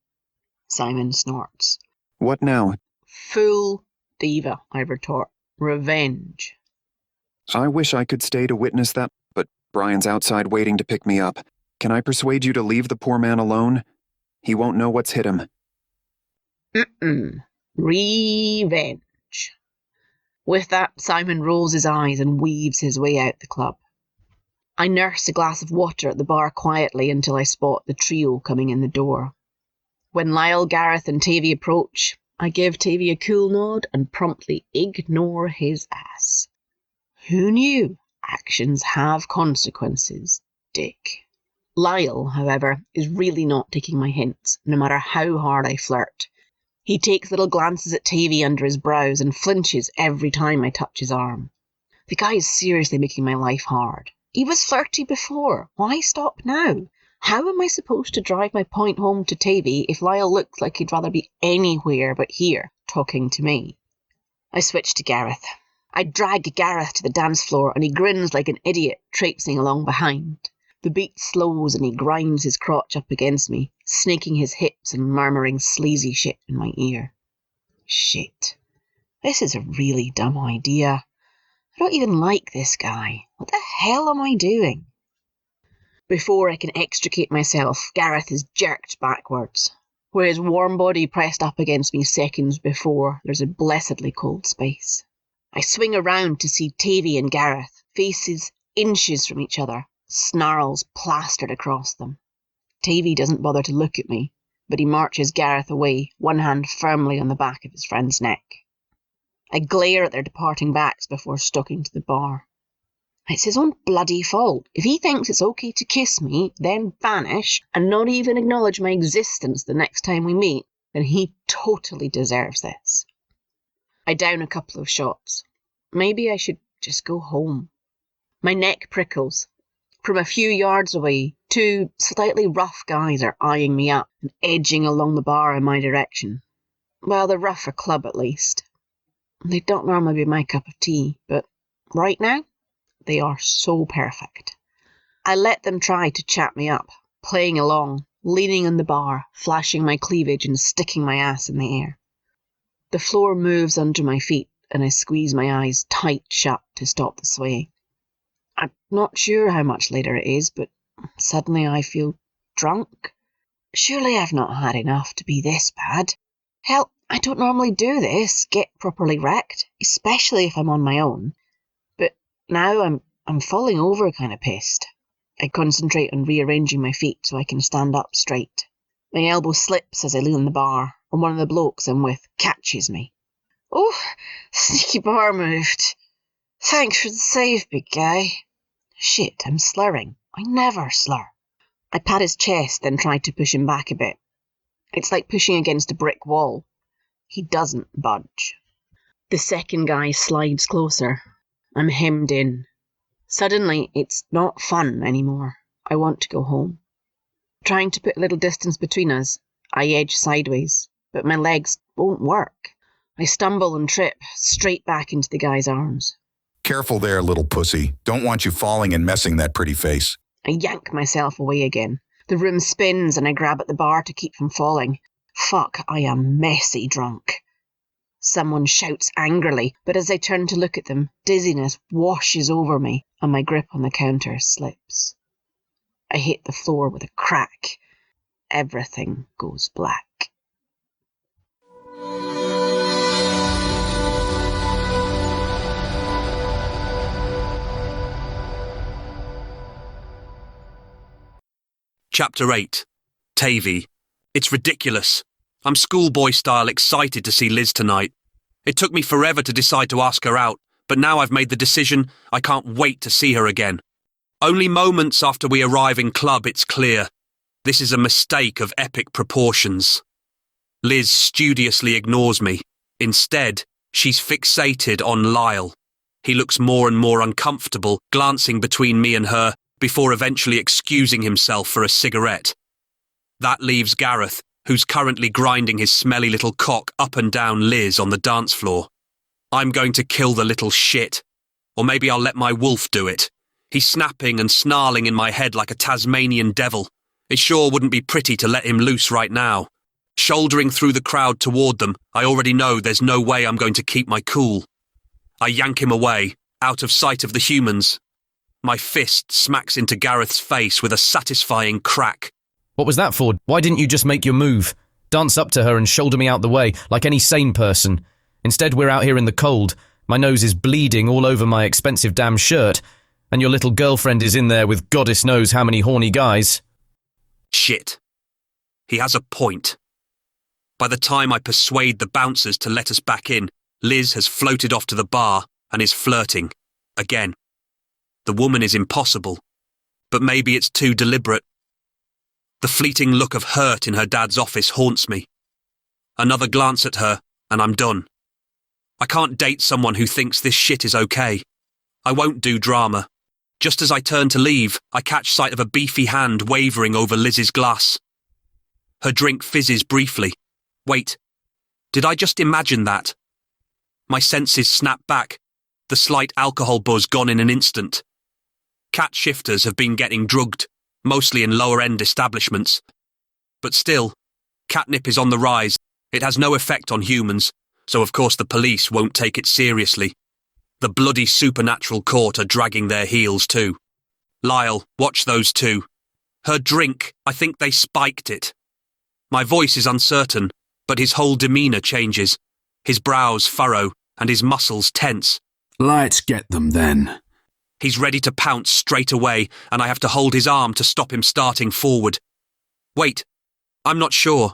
Simon snorts. What now? Full diva, I retort. Revenge. I wish I could stay to witness that, but Brian's outside waiting to pick me up. Can I persuade you to leave the poor man alone? He won't know what's hit him. Revenge. With that, Simon rolls his eyes and weaves his way out the club. I nurse a glass of water at the bar quietly until I spot the trio coming in the door. When Lyle, Gareth and Tavey approach, I give Tavey a cool nod and promptly ignore his ass. Who knew? Actions have consequences, Dick. Lyle, however, is really not taking my hints, no matter how hard I flirt. He takes little glances at Tavey under his brows and flinches every time I touch his arm. The guy is seriously making my life hard. He was flirty before. Why stop now? How am I supposed to drive my point home to Tavey if Lyle looks like he'd rather be anywhere but here, talking to me? I switch to Gareth. I drag Gareth to the dance floor and he grins like an idiot, traipsing along behind. The beat slows and he grinds his crotch up against me, snaking his hips and murmuring sleazy shit in my ear. Shit. This is a really dumb idea. I don't even like this guy. What the hell am I doing? Before I can extricate myself, Gareth is jerked backwards. Where his warm body pressed up against me seconds before, there's a blessedly cold space. I swing around to see Tavey and Gareth, faces inches from each other, snarls plastered across them. Tavey doesn't bother to look at me, but he marches Gareth away, one hand firmly on the back of his friend's neck. I glare at their departing backs before stalking to the bar. It's his own bloody fault. If he thinks it's okay to kiss me, then vanish, and not even acknowledge my existence the next time we meet, then he totally deserves this. I down a couple of shots. Maybe I should just go home. My neck prickles. From a few yards away, two slightly rough guys are eyeing me up and edging along the bar in my direction. Well, they're rough for club at least. They don't normally be my cup of tea, but right now, they are so perfect. I let them try to chat me up, playing along, leaning on the bar, flashing my cleavage and sticking my ass in the air. The floor moves under my feet and I squeeze my eyes tight shut to stop the swaying. I'm not sure how much later it is, but suddenly I feel drunk. Surely I've not had enough to be this bad. Hell, I don't normally do this, get properly wrecked, especially if I'm on my own. But now I'm falling over kind of pissed. I concentrate on rearranging my feet so I can stand up straight. My elbow slips as I lean on the bar, and one of the blokes I'm with catches me. Oh, sneaky bar moved. Thanks for the save, big guy. Shit, I'm slurring. I never slur. I pat his chest, then try to push him back a bit. It's like pushing against a brick wall. He doesn't budge. The second guy slides closer. I'm hemmed in. Suddenly, it's not fun anymore. I want to go home. Trying to put a little distance between us, I edge sideways, but my legs won't work. I stumble and trip straight back into the guy's arms. Careful there, little pussy. Don't want you falling and messing that pretty face. I yank myself away again. The room spins and I grab at the bar to keep from falling. Fuck, I am messy drunk. Someone shouts angrily, but as I turn to look at them, dizziness washes over me and my grip on the counter slips. I hit the floor with a crack. Everything goes black. Chapter 8. Tavey. It's ridiculous. I'm schoolboy style excited to see Liz tonight. It took me forever to decide to ask her out, but now I've made the decision, I can't wait to see her again. Only moments after we arrive in club, it's clear. This is a mistake of epic proportions. Liz studiously ignores me. Instead, she's fixated on Lyle. He looks more and more uncomfortable, glancing between me and her, before eventually excusing himself for a cigarette. That leaves Gareth, who's currently grinding his smelly little cock up and down Liz on the dance floor. I'm going to kill the little shit. Or maybe I'll let my wolf do it. He's snapping and snarling in my head like a Tasmanian devil. It sure wouldn't be pretty to let him loose right now. Shouldering through the crowd toward them, I already know there's no way I'm going to keep my cool. I yank him away, out of sight of the humans. My fist smacks into Gareth's face with a satisfying crack. What was that for? Why didn't you just make your move? Dance up to her and shoulder me out the way, like any sane person. Instead, we're out here in the cold. My nose is bleeding all over my expensive damn shirt, and your little girlfriend is in there with goddess knows how many horny guys. Shit. He has a point. By the time I persuade the bouncers to let us back in, Liz has floated off to the bar and is flirting. Again. The woman is impossible, but maybe it's too deliberate. The fleeting look of hurt in her dad's office haunts me. Another glance at her, and I'm done. I can't date someone who thinks this shit is okay. I won't do drama. Just as I turn to leave, I catch sight of a beefy hand wavering over Liz's glass. Her drink fizzes briefly. Wait, did I just imagine that? My senses snap back, the slight alcohol buzz gone in an instant. Cat shifters have been getting drugged, mostly in lower-end establishments. But still, catnip is on the rise. It has no effect on humans, so of course the police won't take it seriously. The bloody supernatural court are dragging their heels too. Lyle, watch those two. Her drink, I think they spiked it. My voice is uncertain, but his whole demeanour changes. His brows furrow, and his muscles tense. Let's get them then. He's ready to pounce straight away, and I have to hold his arm to stop him starting forward. Wait, I'm not sure.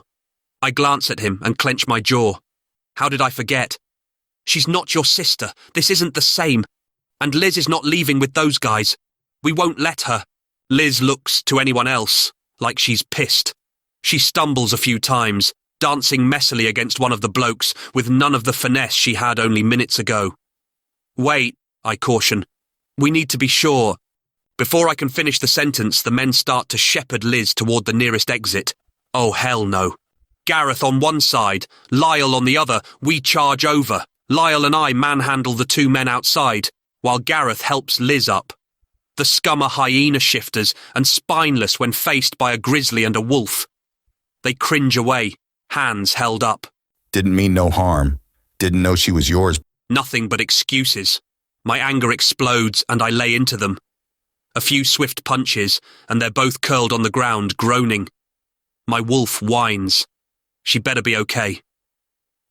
I glance at him and clench my jaw. How did I forget? She's not your sister. This isn't the same. And Liz is not leaving with those guys. We won't let her. Liz looks, to anyone else, like she's pissed. She stumbles a few times, dancing messily against one of the blokes with none of the finesse she had only minutes ago. Wait, I caution. We need to be sure. Before I can finish the sentence, the men start to shepherd Liz toward the nearest exit. Oh, hell no. Gareth on one side, Lyle on the other, we charge over. Lyle and I manhandle the two men outside, while Gareth helps Liz up. The scum are hyena shifters and spineless when faced by a grizzly and a wolf. They cringe away, hands held up. Didn't mean no harm. Didn't know she was yours. Nothing but excuses. My anger explodes and I lay into them. A few swift punches, and they're both curled on the ground, groaning. My wolf whines. She better be okay.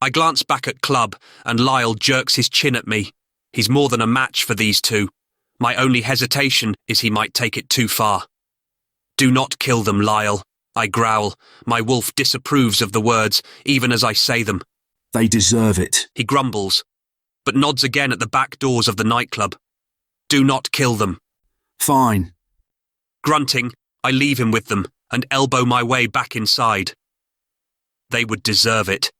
I glance back at Club, and Lyle jerks his chin at me. He's more than a match for these two. My only hesitation is he might take it too far. Do not kill them, Lyle, I growl. My wolf disapproves of the words, even as I say them. They deserve it. He grumbles, but nods again at the back doors of the nightclub. Do not kill them. Fine. Grunting, I leave him with them and elbow my way back inside. They would deserve it.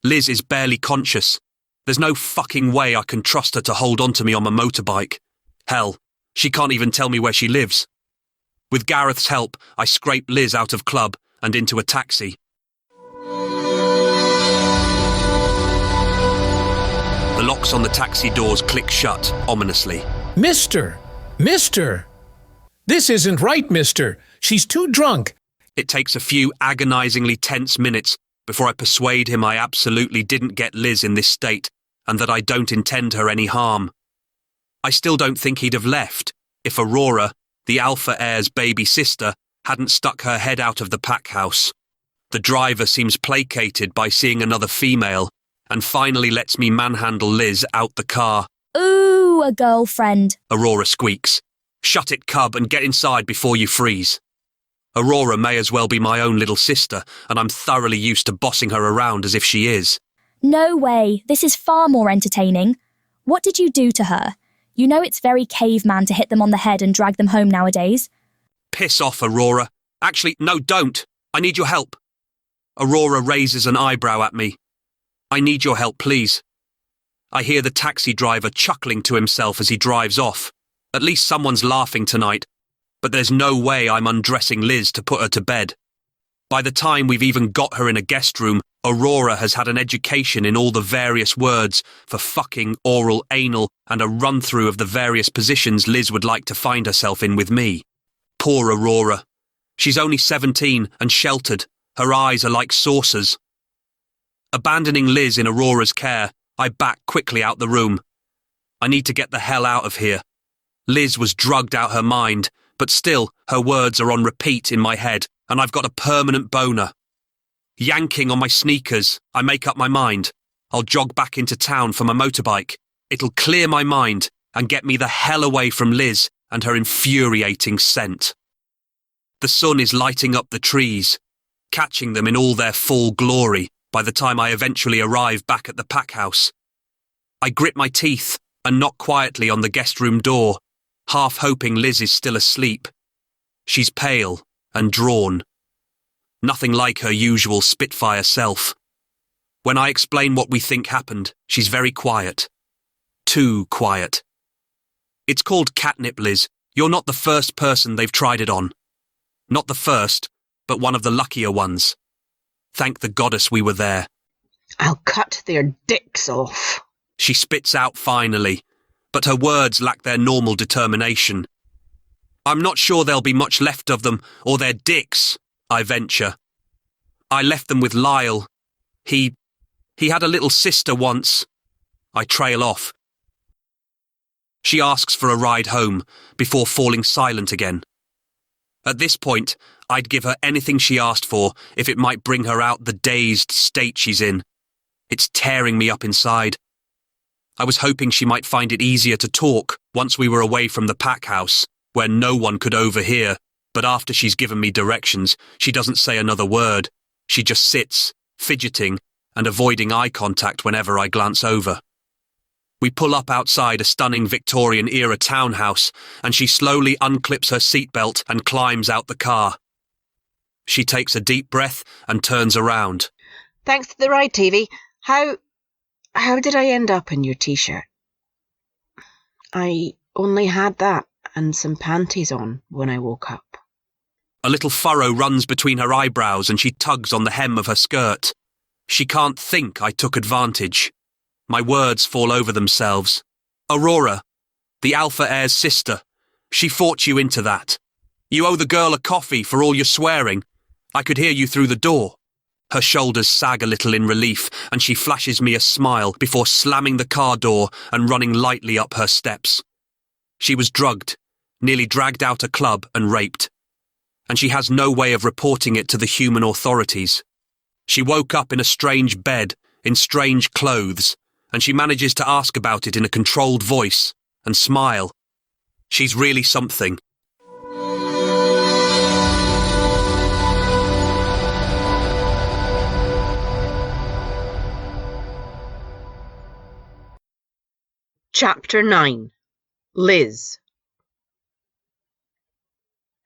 Liz is barely conscious. There's no fucking way I can trust her to hold on to me on my motorbike. Hell, she can't even tell me where she lives. With Gareth's help, I scrape Liz out of Club and into a taxi. The locks on the taxi doors click shut, ominously. Mister! This isn't right, mister. She's too drunk. It takes a few agonizingly tense minutes before I persuade him I absolutely didn't get Liz in this state and that I don't intend her any harm. I still don't think he'd have left if Aurora, the alpha heir's baby sister, hadn't stuck her head out of the pack house. The driver seems placated by seeing another female and finally lets me manhandle Liz out the car. Ooh, a girlfriend. Aurora squeaks. Shut it, cub, and get inside before you freeze. Aurora may as well be my own little sister, and I'm thoroughly used to bossing her around as if she is. No way. This is far more entertaining. What did you do to her? You know it's very caveman to hit them on the head and drag them home nowadays. Piss off, Aurora. Actually, no, don't. I need your help. Aurora raises an eyebrow at me. I need your help, please. I hear the taxi driver chuckling to himself as he drives off. At least someone's laughing tonight. But there's no way I'm undressing Liz to put her to bed. By the time we've even got her in a guest room, Aurora has had an education in all the various words for fucking, oral, anal, and a run-through of the various positions Liz would like to find herself in with me. Poor Aurora. She's only 17 and sheltered. Her eyes are like saucers. Abandoning Liz in Aurora's care, I back quickly out the room. I need to get the hell out of here. Liz was drugged out her mind, but still, her words are on repeat in my head, and I've got a permanent boner. Yanking on my sneakers, I make up my mind. I'll jog back into town for my motorbike. It'll clear my mind and get me the hell away from Liz and her infuriating scent. The sun is lighting up the trees, catching them in all their full glory by the time I eventually arrive back at the pack house. I grit my teeth and knock quietly on the guest room door, half hoping Liz is still asleep. She's pale and drawn. Nothing like her usual Spitfire self. When I explain what we think happened, she's very quiet. Too quiet. It's called catnip, Liz. You're not the first person they've tried it on. Not the first, but one of the luckier ones. Thank the goddess we were there. I'll cut their dicks off. She spits out finally, but her words lack their normal determination. I'm not sure there'll be much left of them, or their dicks, I venture. I left them with Lyle. He had a little sister once. I trail off. She asks for a ride home, before falling silent again. At this point, I'd give her anything she asked for if it might bring her out the dazed state she's in. It's tearing me up inside. I was hoping she might find it easier to talk once we were away from the pack house, where no one could overhear, but after she's given me directions, she doesn't say another word. She just sits, fidgeting, and avoiding eye contact whenever I glance over. We pull up outside a stunning Victorian-era townhouse, and she slowly unclips her seatbelt and climbs out the car. She takes a deep breath and turns around. Thanks for the ride, Tavey. How did I end up in your t-shirt? I only had that and some panties on when I woke up. A little furrow runs between her eyebrows and she tugs on the hem of her skirt. She can't think I took advantage. My words fall over themselves. Aurora, the Alpha Heir's sister. She fought you into that. You owe the girl a coffee for all your swearing. I could hear you through the door. Her shoulders sag a little in relief, and she flashes me a smile before slamming the car door and running lightly up her steps. She was drugged, nearly dragged out a club and raped. And she has no way of reporting it to the human authorities. She woke up in a strange bed, in strange clothes, and she manages to ask about it in a controlled voice and smile. She's really something. Chapter 9. Liz.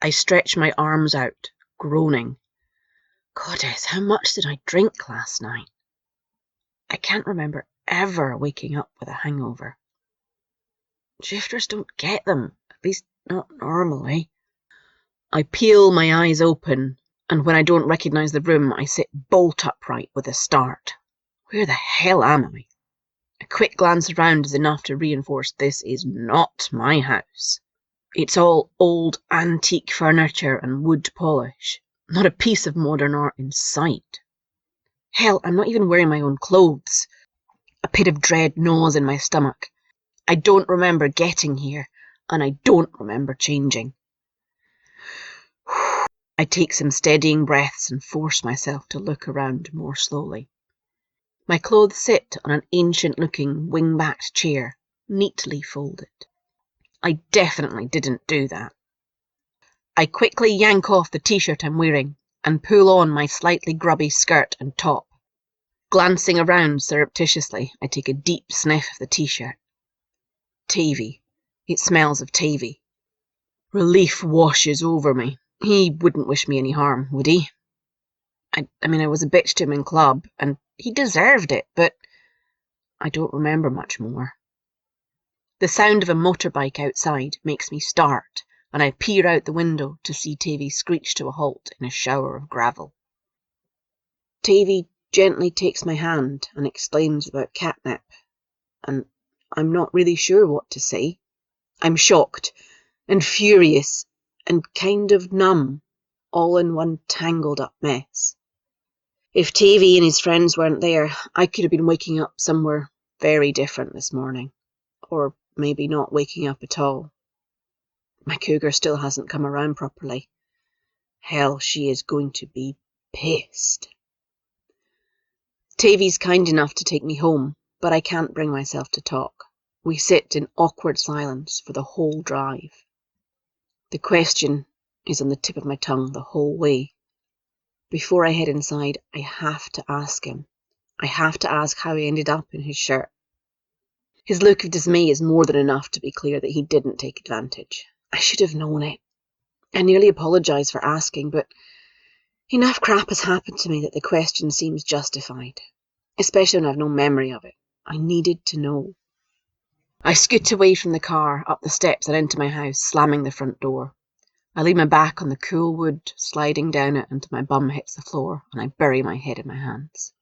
I stretch my arms out, groaning. Goddess, how much did I drink last night? I can't remember ever waking up with a hangover. Shifters don't get them, at least not normally. I peel my eyes open, and when I don't recognise the room, I sit bolt upright with a start. Where the hell am I? A quick glance around is enough to reinforce this is not my house. It's all old antique furniture and wood polish, not a piece of modern art in sight. Hell, I'm not even wearing my own clothes. A pit of dread gnaws in my stomach. I don't remember getting here, and I don't remember changing. I take some steadying breaths and force myself to look around more slowly. My clothes sit on an ancient-looking wing-backed chair, neatly folded. I definitely didn't do that. I quickly yank off the t-shirt I'm wearing and pull on my slightly grubby skirt and top. Glancing around surreptitiously, I take a deep sniff of the t-shirt. Tavey. It smells of Tavey. Relief washes over me. He wouldn't wish me any harm, would he? I mean, I was a bitch to him in club, and he deserved it, but I don't remember much more. The sound of a motorbike outside makes me start, and I peer out the window to see Tavey screech to a halt in a shower of gravel. Tavey gently takes my hand and exclaims about catnip, and I'm not really sure what to say. I'm shocked and furious and kind of numb, all in one tangled up mess. If Tavey and his friends weren't there, I could have been waking up somewhere very different this morning. Or maybe not waking up at all. My cougar still hasn't come around properly. Hell, she is going to be pissed. Tavey's kind enough to take me home, but I can't bring myself to talk. We sit in awkward silence for the whole drive. The question is on the tip of my tongue the whole way. Before I head inside, I have to ask him. I have to ask how he ended up in his shirt. His look of dismay is more than enough to be clear that he didn't take advantage. I should have known it. I nearly apologise for asking, but enough crap has happened to me that the question seems justified, especially when I have no memory of it. I needed to know. I scoot away from the car, up the steps and into my house, slamming the front door. I lean my back on the cool wood, sliding down it until my bum hits the floor, and I bury my head in my hands.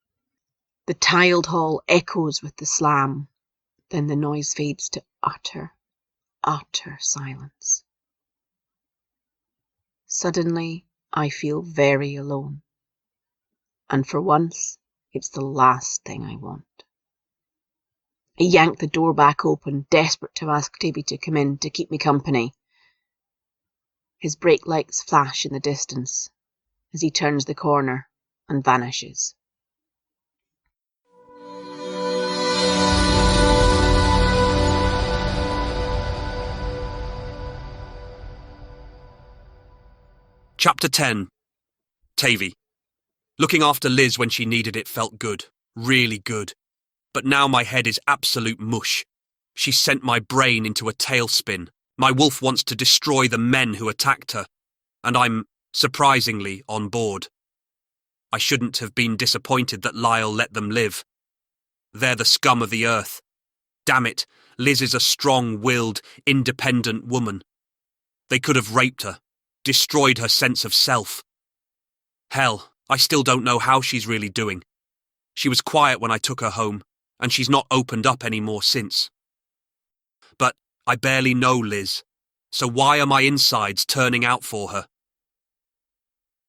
The tiled hall echoes with the slam, then the noise fades to utter silence. Suddenly, I feel very alone. And for once, it's the last thing I want. I yank the door back open, desperate to ask Tavey to come in to keep me company. His brake lights flash in the distance as he turns the corner and vanishes. Chapter 10. Tavey. Looking after Liz when she needed it felt good, really good. But now my head is absolute mush. She sent my brain into a tailspin. My wolf wants to destroy the men who attacked her, and I'm, surprisingly, on board. I shouldn't have been disappointed that Lyle let them live. They're the scum of the earth. Damn it, Liz is a strong-willed, independent woman. They could have raped her, destroyed her sense of self. Hell, I still don't know how she's really doing. She was quiet when I took her home, and she's not opened up any more since. But I barely know Liz, so why are my insides turning out for her?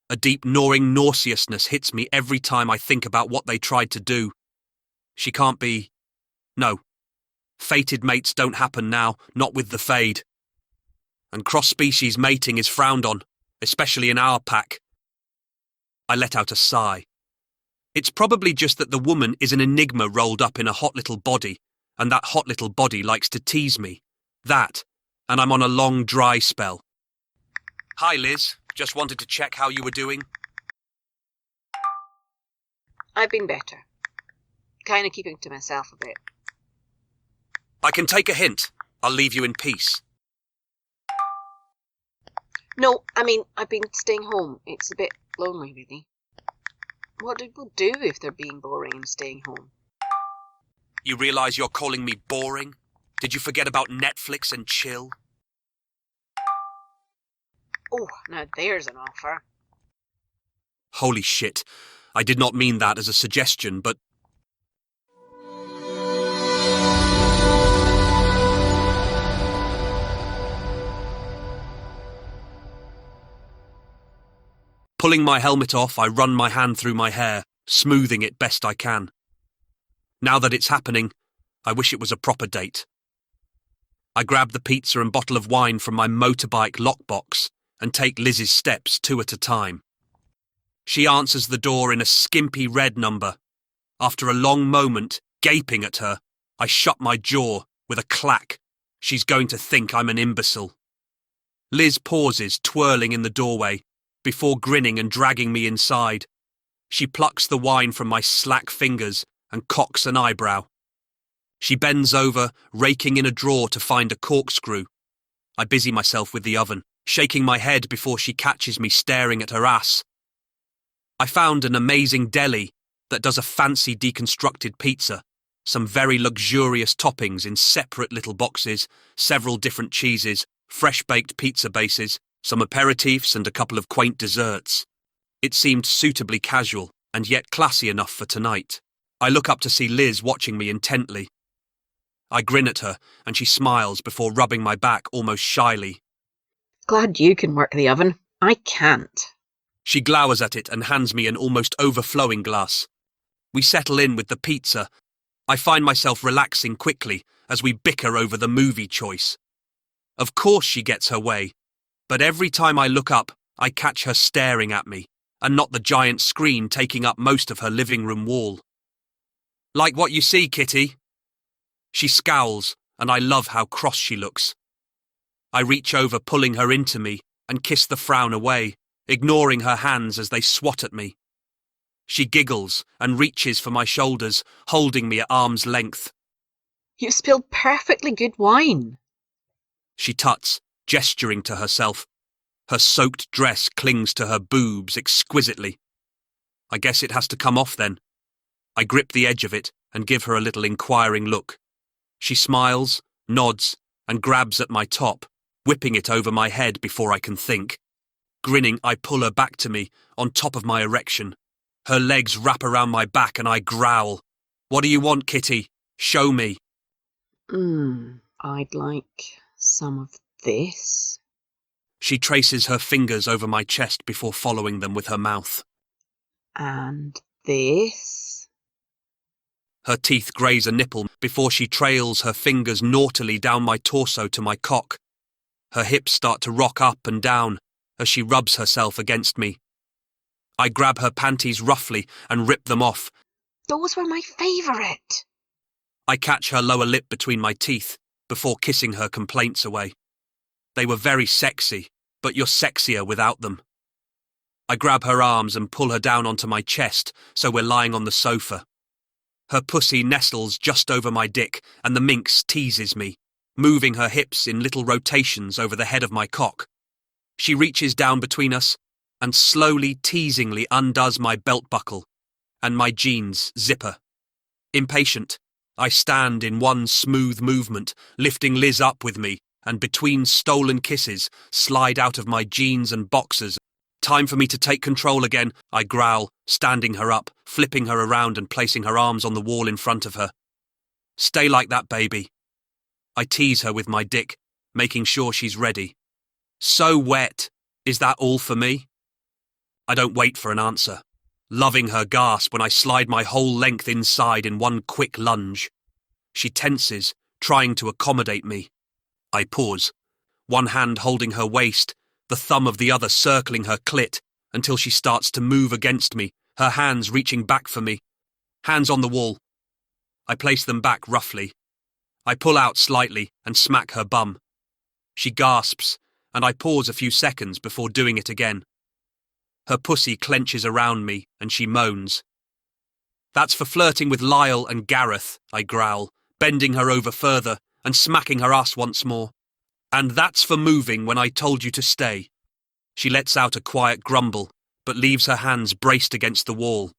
A deep gnawing nauseousness hits me every time I think about what they tried to do. She can't be... No. Fated mates don't happen now, not with the Fade. And cross-species mating is frowned on, especially in our pack. I let out a sigh. It's probably just that the woman is an enigma rolled up in a hot little body, and that hot little body likes to tease me. That, and I'm on a long dry spell. Hi, Liz. Just wanted to check how you were doing. I've been better. Kind of keeping to myself a bit. I can take a hint. I'll leave you in peace. No, I mean, I've been staying home. It's a bit lonely, really. What do people do if they're being boring and staying home? You realise you're calling me boring? Did you forget about Netflix and chill? Oh, now there's an offer. Holy shit. I did not mean that as a suggestion, but... Pulling my helmet off, I run my hand through my hair, smoothing it best I can. Now that it's happening, I wish it was a proper date. I grab the pizza and bottle of wine from my motorbike lockbox and take Liz's steps 2 at a time. She answers the door in a skimpy red number. After a long moment, gaping at her, I shut my jaw with a clack. She's going to think I'm an imbecile. Liz pauses, twirling in the doorway, before grinning and dragging me inside. She plucks the wine from my slack fingers and cocks an eyebrow. She bends over, raking in a drawer to find a corkscrew. I busy myself with the oven, shaking my head before she catches me staring at her ass. I found an amazing deli that does a fancy deconstructed pizza, some very luxurious toppings in separate little boxes, several different cheeses, fresh-baked pizza bases, some aperitifs and a couple of quaint desserts. It seemed suitably casual and yet classy enough for tonight. I look up to see Liz watching me intently. I grin at her and she smiles before rubbing my back almost shyly. Glad you can work the oven. I can't. She glowers at it and hands me an almost overflowing glass. We settle in with the pizza. I find myself relaxing quickly as we bicker over the movie choice. Of course she gets her way, but every time I look up, I catch her staring at me, and not the giant screen taking up most of her living room wall. Like what you see, Kitty? She scowls, and I love how cross she looks. I reach over, pulling her into me, and kiss the frown away, ignoring her hands as they swat at me. She giggles and reaches for my shoulders, holding me at arm's length. You spilled perfectly good wine. She tuts, gesturing to herself. Her soaked dress clings to her boobs exquisitely. I guess it has to come off then. I grip the edge of it and give her a little inquiring look. She smiles, nods, and grabs at my top, whipping it over my head before I can think. Grinning, I pull her back to me, on top of my erection. Her legs wrap around my back and I growl. What do you want, Kitty? Show me. I'd like some of this. She traces her fingers over my chest before following them with her mouth. And this? Her teeth graze a nipple before she trails her fingers naughtily down my torso to my cock. Her hips start to rock up and down as she rubs herself against me. I grab her panties roughly and rip them off. Those were my favourite. I catch her lower lip between my teeth before kissing her complaints away. They were very sexy, but you're sexier without them. I grab her arms and pull her down onto my chest so we're lying on the sofa. Her pussy nestles just over my dick and the minx teases me, moving her hips in little rotations over the head of my cock. She reaches down between us and slowly, teasingly undoes my belt buckle and my jeans zipper. Impatient, I stand in one smooth movement, lifting Liz up with me, and between stolen kisses, slide out of my jeans and boxers. Time for me to take control again, I growl, standing her up, flipping her around and placing her arms on the wall in front of her. Stay like that, baby. I tease her with my dick, making sure she's ready. So wet. Is that all for me? I don't wait for an answer, loving her gasp when I slide my whole length inside in one quick lunge. She tenses, trying to accommodate me. I pause, one hand holding her waist, the thumb of the other circling her clit, until she starts to move against me, her hands reaching back for me. Hands on the wall. I place them back roughly. I pull out slightly and smack her bum. She gasps, and I pause a few seconds before doing it again. Her pussy clenches around me, and she moans. That's for flirting with Lyle and Gareth, I growl, bending her over further and smacking her ass once more. And that's for moving when I told you to stay. She lets out a quiet grumble, but leaves her hands braced against the wall.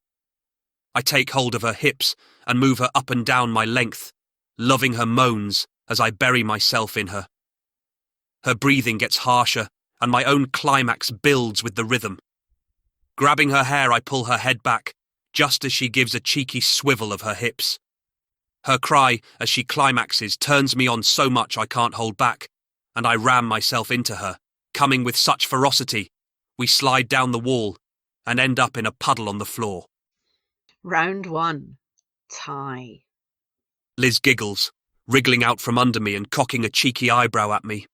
I take hold of her hips and move her up and down my length, loving her moans as I bury myself in her. Her breathing gets harsher, and my own climax builds with the rhythm. Grabbing her hair, I pull her head back, just as she gives a cheeky swivel of her hips. Her cry as she climaxes turns me on so much I can't hold back, and I ram myself into her, coming with such ferocity. We slide down the wall and end up in a puddle on the floor. Round 1. Tie. Liz giggles, wriggling out from under me and cocking a cheeky eyebrow at me.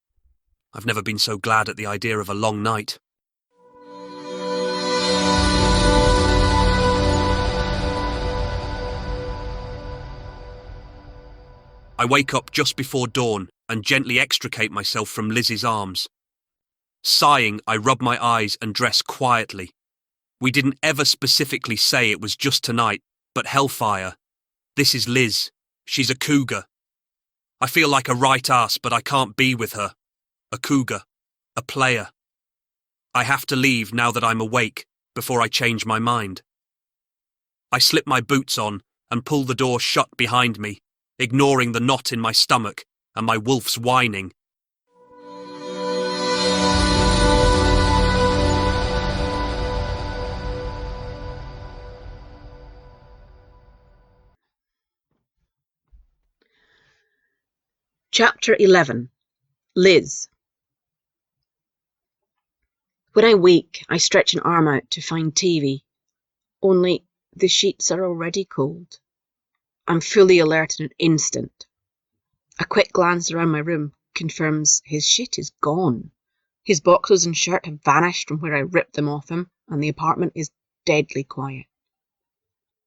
I've never been so glad at the idea of a long night. I wake up just before dawn and gently extricate myself from Liz's arms. Sighing, I rub my eyes and dress quietly. We didn't ever specifically say it was just tonight, but hellfire. This is Liz. She's a cougar. I feel like a right ass, but I can't be with her. A cougar. A player. I have to leave now that I'm awake, before I change my mind. I slip my boots on and pull the door shut behind me, ignoring the knot in my stomach and my wolf's whining. Chapter 11. Liz. When I wake, I stretch an arm out to find Tavey. Only the sheets are already cold. I'm fully alert in an instant. A quick glance around my room confirms his shit is gone. His boxers and shirt have vanished from where I ripped them off him, and the apartment is deadly quiet.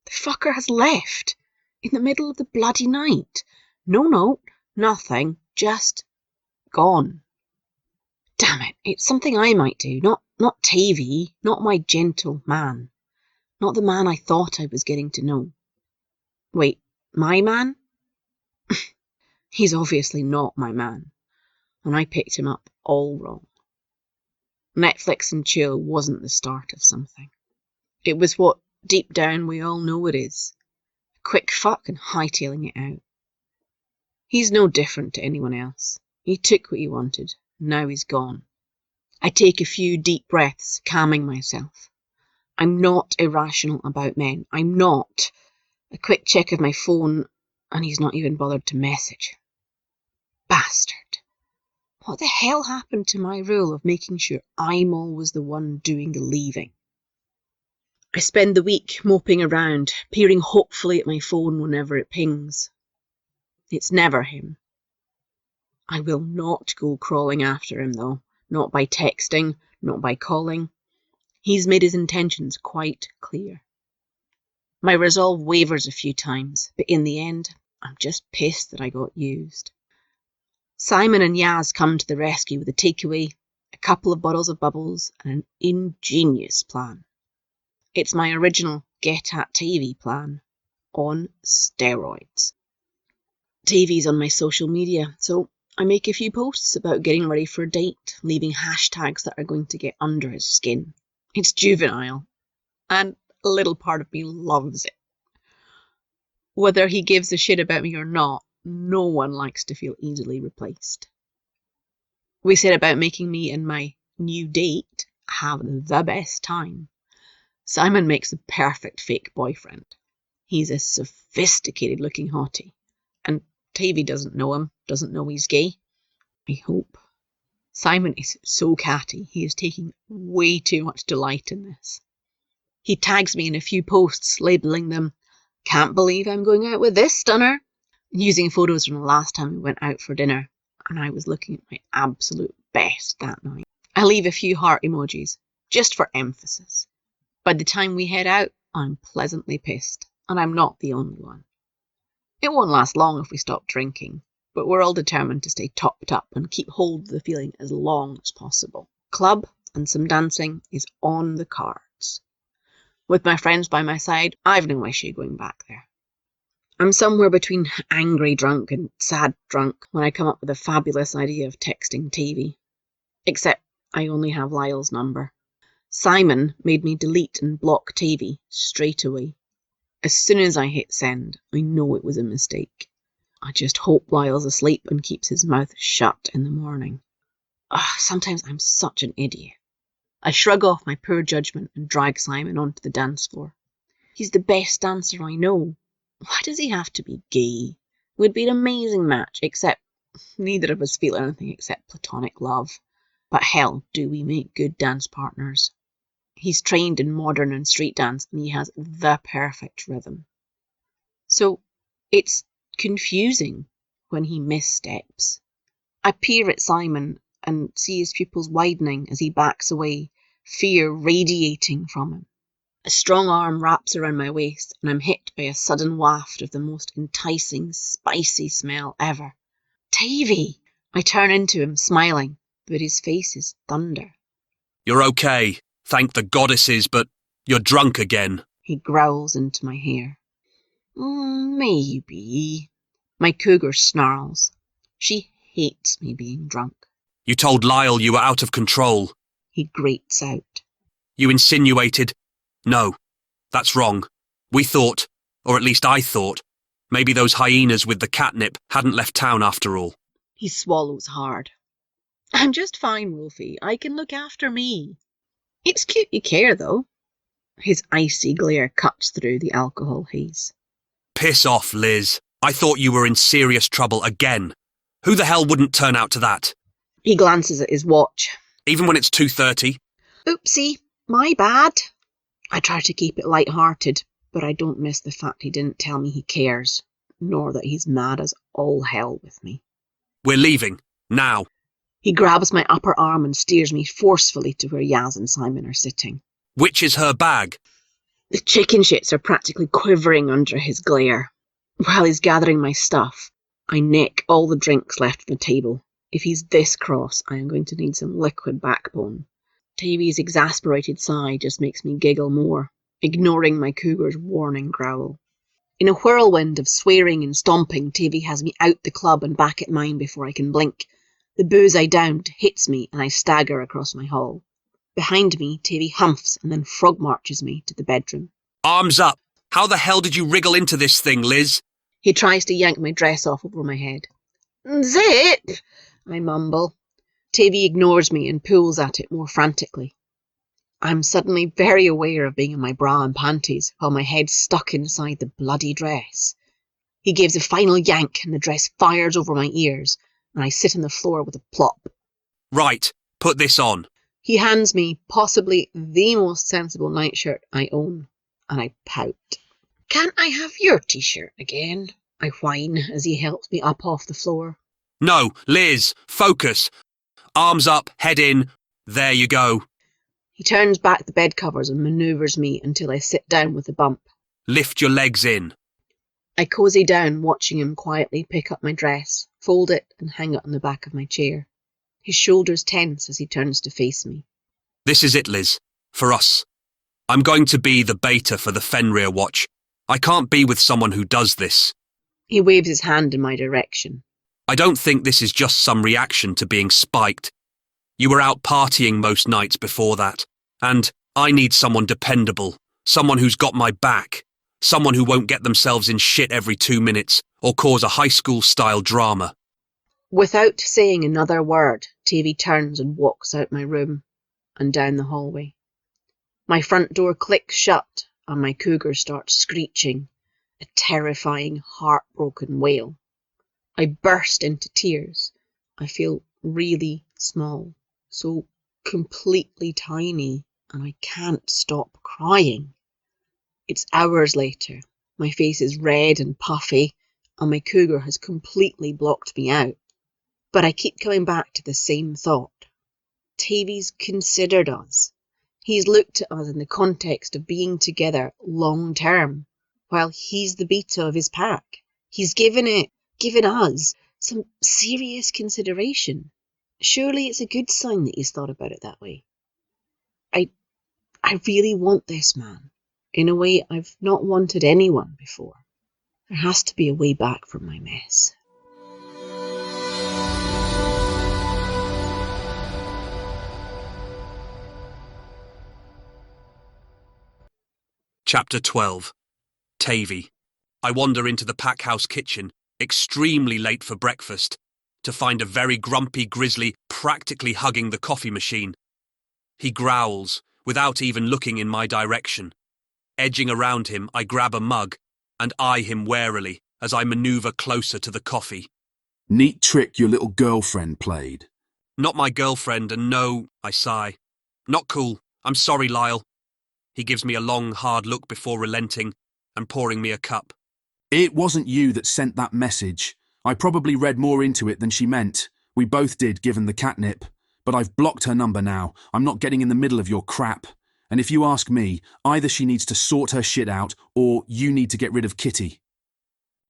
The fucker has left in the middle of the bloody night. No note, nothing, just gone. Damn it, it's something I might do, not Tavey, not my gentle man, not the man I thought I was getting to know. Wait, my man? He's obviously not my man, and I picked him up all wrong. Netflix and chill wasn't the start of something. It was what, deep down, we all know it is. A quick fuck and hightailing it out. He's no different to anyone else. He took what he wanted, and now he's gone. I take a few deep breaths, calming myself. I'm not irrational about men. I'm not. A quick check of my phone, and he's not even bothered to message. Bastard. What the hell happened to my rule of making sure I'm always the one doing the leaving? I spend the week moping around, peering hopefully at my phone whenever it pings. It's never him. I will not go crawling after him, though. Not by texting, not by calling. He's made his intentions quite clear. My resolve wavers a few times, but in the end, I'm just pissed that I got used. Simon and Yaz come to the rescue with a takeaway, a couple of bottles of bubbles, and an ingenious plan. It's my original Get at Tavey plan, on steroids. Tavey's on my social media, so I make a few posts about getting ready for a date, leaving hashtags that are going to get under his skin. It's juvenile, and a little part of me loves it. Whether he gives a shit about me or not, no one likes to feel easily replaced. We set about making me and my new date have the best time. Simon makes the perfect fake boyfriend. He's a sophisticated-looking hottie, and Tavey doesn't know him, doesn't know he's gay. I hope. Simon is so catty, he is taking way too much delight in this. He tags me in a few posts, labelling them, "Can't believe I'm going out with this stunner," using photos from the last time we went out for dinner, and I was looking at my absolute best that night. I leave a few heart emojis, just for emphasis. By the time we head out, I'm pleasantly pissed, and I'm not the only one. It won't last long if we stop drinking, but we're all determined to stay topped up and keep hold of the feeling as long as possible. Club and some dancing is on the cards. With my friends by my side, I've no issue going back there. I'm somewhere between angry drunk and sad drunk when I come up with a fabulous idea of texting Tavey. Except I only have Lyle's number. Simon made me delete and block Tavey straight away. As soon as I hit send, I know it was a mistake. I just hope Lyle's asleep and keeps his mouth shut in the morning. Sometimes I'm such an idiot. I shrug off my poor judgment and drag Simon onto the dance floor. He's the best dancer I know. Why does he have to be gay? We'd be an amazing match, except neither of us feel anything except platonic love. But hell, do we make good dance partners. He's trained in modern and street dance, and he has the perfect rhythm. So it's confusing when he missteps. I peer at Simon and see his pupils widening as he backs away, fear radiating from him. A strong arm wraps around my waist, and I'm hit by a sudden waft of the most enticing, spicy smell ever. Tavey! I turn into him, smiling, but his face is thunder. "You're okay, thank the goddesses, but you're drunk again," he growls into my hair. Maybe. My cougar snarls. She hates me being drunk. "You told Lyle you were out of control," he grates out. "You insinuated... No, that's wrong. We thought, or at least I thought, maybe those hyenas with the catnip hadn't left town after all." He swallows hard. "I'm just fine, Wolfie. I can look after me." "It's cute you care, though." His icy glare cuts through the alcohol haze. "Piss off, Liz. I thought you were in serious trouble again. Who the hell wouldn't turn out to that?" He glances at his watch. "Even when it's 2:30? Oopsie, my bad." I try to keep it light-hearted, but I don't miss the fact he didn't tell me he cares, nor that he's mad as all hell with me. "We're leaving. Now." He grabs my upper arm and steers me forcefully to where Yaz and Simon are sitting. "Which is her bag?" The chicken shits are practically quivering under his glare. While he's gathering my stuff, I nick all the drinks left on the table. If he's this cross, I am going to need some liquid backbone. Tavey's exasperated sigh just makes me giggle more, ignoring my cougar's warning growl. In a whirlwind of swearing and stomping, Tavey has me out the club and back at mine before I can blink. The booze I downed hits me and I stagger across my hall. Behind me, Tavey humphs and then frog marches me to the bedroom. "Arms up! How the hell did you wriggle into this thing, Liz?" He tries to yank my dress off over my head. "Zip!" I mumble. Tavey ignores me and pulls at it more frantically. I'm suddenly very aware of being in my bra and panties while my head's stuck inside the bloody dress. He gives a final yank and the dress fires over my ears, and I sit on the floor with a plop. Right, put this on. He hands me possibly the most sensible nightshirt I own, and I pout. Can't I have your t-shirt again? I whine as he helps me up off the floor. No, Liz, focus. Arms up, head in. There you go. He turns back the bed covers and manoeuvres me until I sit down with a bump. Lift your legs in. I cozy down, watching him quietly pick up my dress, fold it and hang it on the back of my chair. His shoulders tense as he turns to face me. This is it, Liz. For us. I'm going to be the beta for the Fenrir Watch. I can't be with someone who does this. He waves his hand in my direction. I don't think this is just some reaction to being spiked. You were out partying most nights before that, and I need someone dependable, someone who's got my back, someone who won't get themselves in shit every 2 minutes or cause a high school-style drama. Without saying another word, Tavey turns and walks out my room and down the hallway. My front door clicks shut and my cougar starts screeching, a terrifying, heartbroken wail. I burst into tears. I feel really small, so completely tiny, and I can't stop crying. It's hours later. My face is red and puffy, and my cougar has completely blocked me out. But I keep coming back to the same thought. Tavey's considered us. He's looked at us in the context of being together long term, while he's the beta of his pack. He's given us some serious consideration. Surely it's a good sign that he's thought about it that way. I really want this man, in a way I've not wanted anyone before. There has to be a way back from my mess. Chapter 12. Tavey. I wander into the pack house kitchen, extremely late for breakfast, to find a very grumpy grizzly practically hugging the coffee machine. He growls, without even looking in my direction. Edging around him, I grab a mug and eye him warily as I maneuver closer to the coffee. Neat trick your little girlfriend played. Not my girlfriend, and no, I sigh. Not cool. I'm sorry, Lyle. He gives me a long, hard look before relenting and pouring me a cup. It wasn't you that sent that message. I probably read more into it than she meant. We both did, given the catnip. But I've blocked her number now. I'm not getting in the middle of your crap. And if you ask me, either she needs to sort her shit out, or you need to get rid of Kitty.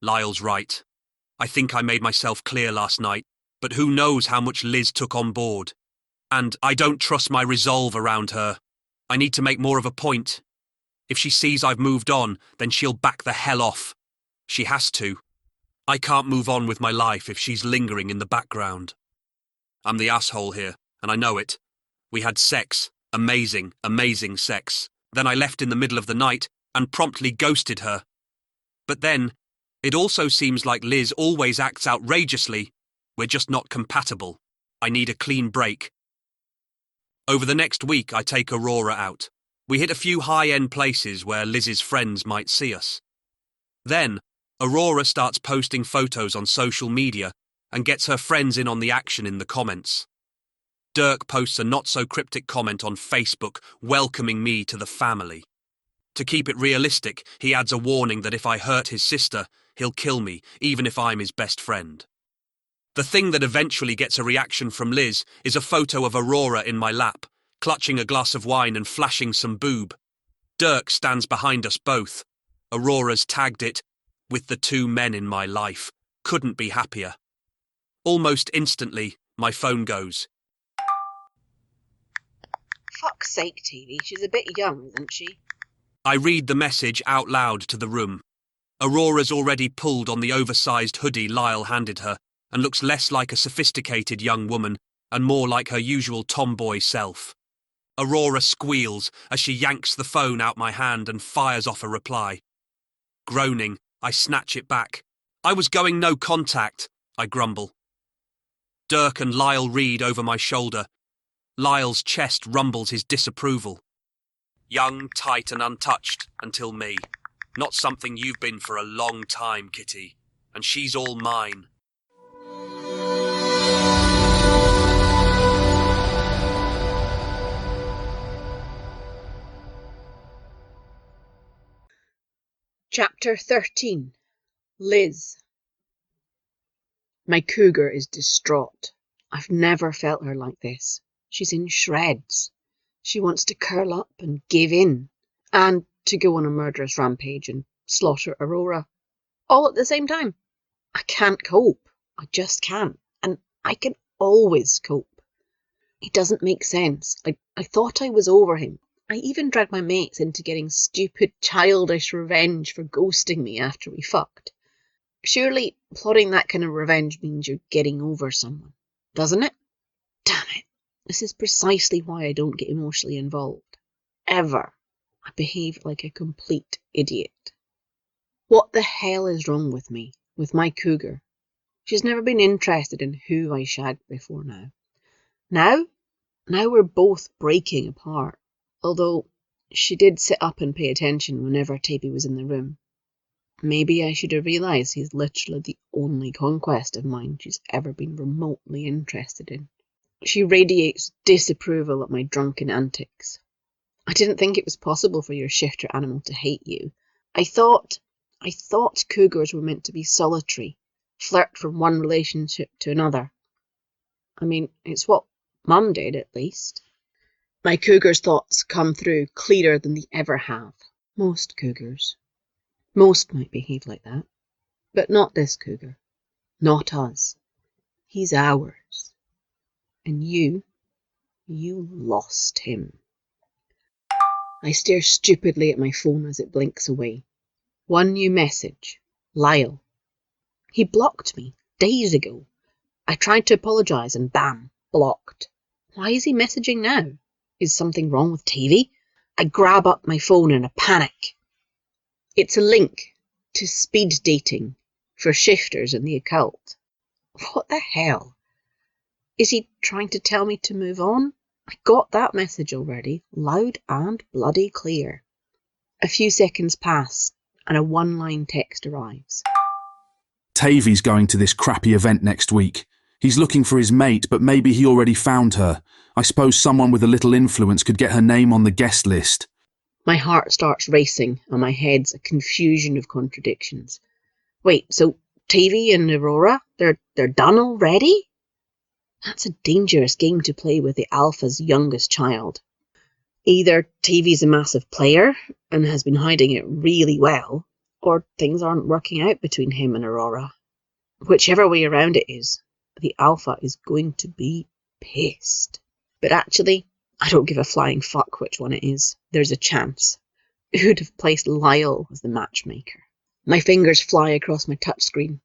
Lyle's right. I think I made myself clear last night, but who knows how much Liz took on board. And I don't trust my resolve around her. I need to make more of a point. If she sees I've moved on, then she'll back the hell off. She has to. I can't move on with my life if she's lingering in the background. I'm the asshole here, and I know it. We had sex. Amazing, amazing sex. Then I left in the middle of the night and promptly ghosted her. But then, it also seems like Liz always acts outrageously. We're just not compatible. I need a clean break. Over the next week, I take Aurora out. We hit a few high-end places where Liz's friends might see us. Then, Aurora starts posting photos on social media and gets her friends in on the action in the comments. Dirk posts a not-so-cryptic comment on Facebook welcoming me to the family. To keep it realistic, he adds a warning that if I hurt his sister, he'll kill me, even if I'm his best friend. The thing that eventually gets a reaction from Liz is a photo of Aurora in my lap, clutching a glass of wine and flashing some boob. Dirk stands behind us both. Aurora's tagged it, "With the two men in my life. Couldn't be happier." Almost instantly, my phone goes. Fuck's sake, Tavey, she's a bit young, isn't she? I read the message out loud to the room. Aurora's already pulled on the oversized hoodie Lyle handed her and looks less like a sophisticated young woman and more like her usual tomboy self. Aurora squeals as she yanks the phone out my hand and fires off a reply. Groaning, I snatch it back. "I was going no contact," I grumble. Dirk and Lyle read over my shoulder. Lyle's chest rumbles his disapproval. "Young, tight and untouched until me. Not something you've been for a long time, Kitty. And she's all mine." Chapter 13. Liz. My cougar is distraught. I've never felt her like this. She's in shreds. She wants to curl up and give in, and to go on a murderous rampage and slaughter Aurora, all at the same time. I can't cope. I just can't. And I can always cope. It doesn't make sense. I thought I was over him. I even dragged my mates into getting stupid, childish revenge for ghosting me after we fucked. Surely plotting that kind of revenge means you're getting over someone, doesn't it? Damn it. This is precisely why I don't get emotionally involved. Ever. I behave like a complete idiot. What the hell is wrong with me, with my cougar? She's never been interested in who I shagged before now. Now we're both breaking apart, although she did sit up and pay attention whenever Tavey was in the room. Maybe I should have realised he's literally the only conquest of mine she's ever been remotely interested in. She radiates disapproval at my drunken antics. I didn't think it was possible for your shifter animal to hate you. I thought cougars were meant to be solitary, flirt from one relationship to another. I mean, it's what Mum did, at least. My cougar's thoughts come through clearer than they ever have. Most cougars. Most might behave like that. But not this cougar. Not us. He's ours. And you lost him. I stare stupidly at my phone as it blinks away. One new message. Lyle. He blocked me days ago. I tried to apologise and bam, blocked. Why is he messaging now? Is something wrong with Tavey? I grab up my phone in a panic. It's a link to speed dating for shifters in the occult. What the hell? Is he trying to tell me to move on? I got that message already, loud and bloody clear. A few seconds pass, and a one-line text arrives. Tavey's going to this crappy event next week. He's looking for his mate, but maybe he already found her. I suppose someone with a little influence could get her name on the guest list. My heart starts racing, and my head's a confusion of contradictions. Wait, so Tavey and Aurora, they're done already? That's a dangerous game to play with the Alpha's youngest child. Either Tavey's a massive player and has been hiding it really well, or things aren't working out between him and Aurora. Whichever way around it is, the Alpha is going to be pissed. But actually, I don't give a flying fuck which one it is. There's a chance. Who'd have placed Lyle as the matchmaker? My fingers fly across my touchscreen.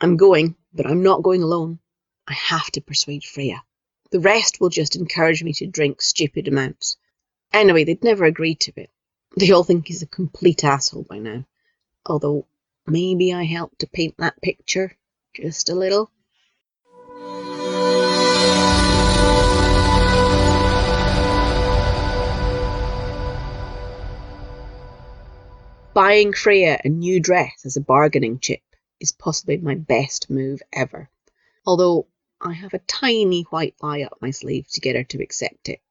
I'm going, but I'm not going alone. I have to persuade Freya. The rest will just encourage me to drink stupid amounts. Anyway, they'd never agree to it. They all think he's a complete asshole by now. Although, maybe I helped to paint that picture just a little. Buying Freya a new dress as a bargaining chip is possibly my best move ever. Although I have a tiny white lie up my sleeve to get her to accept it.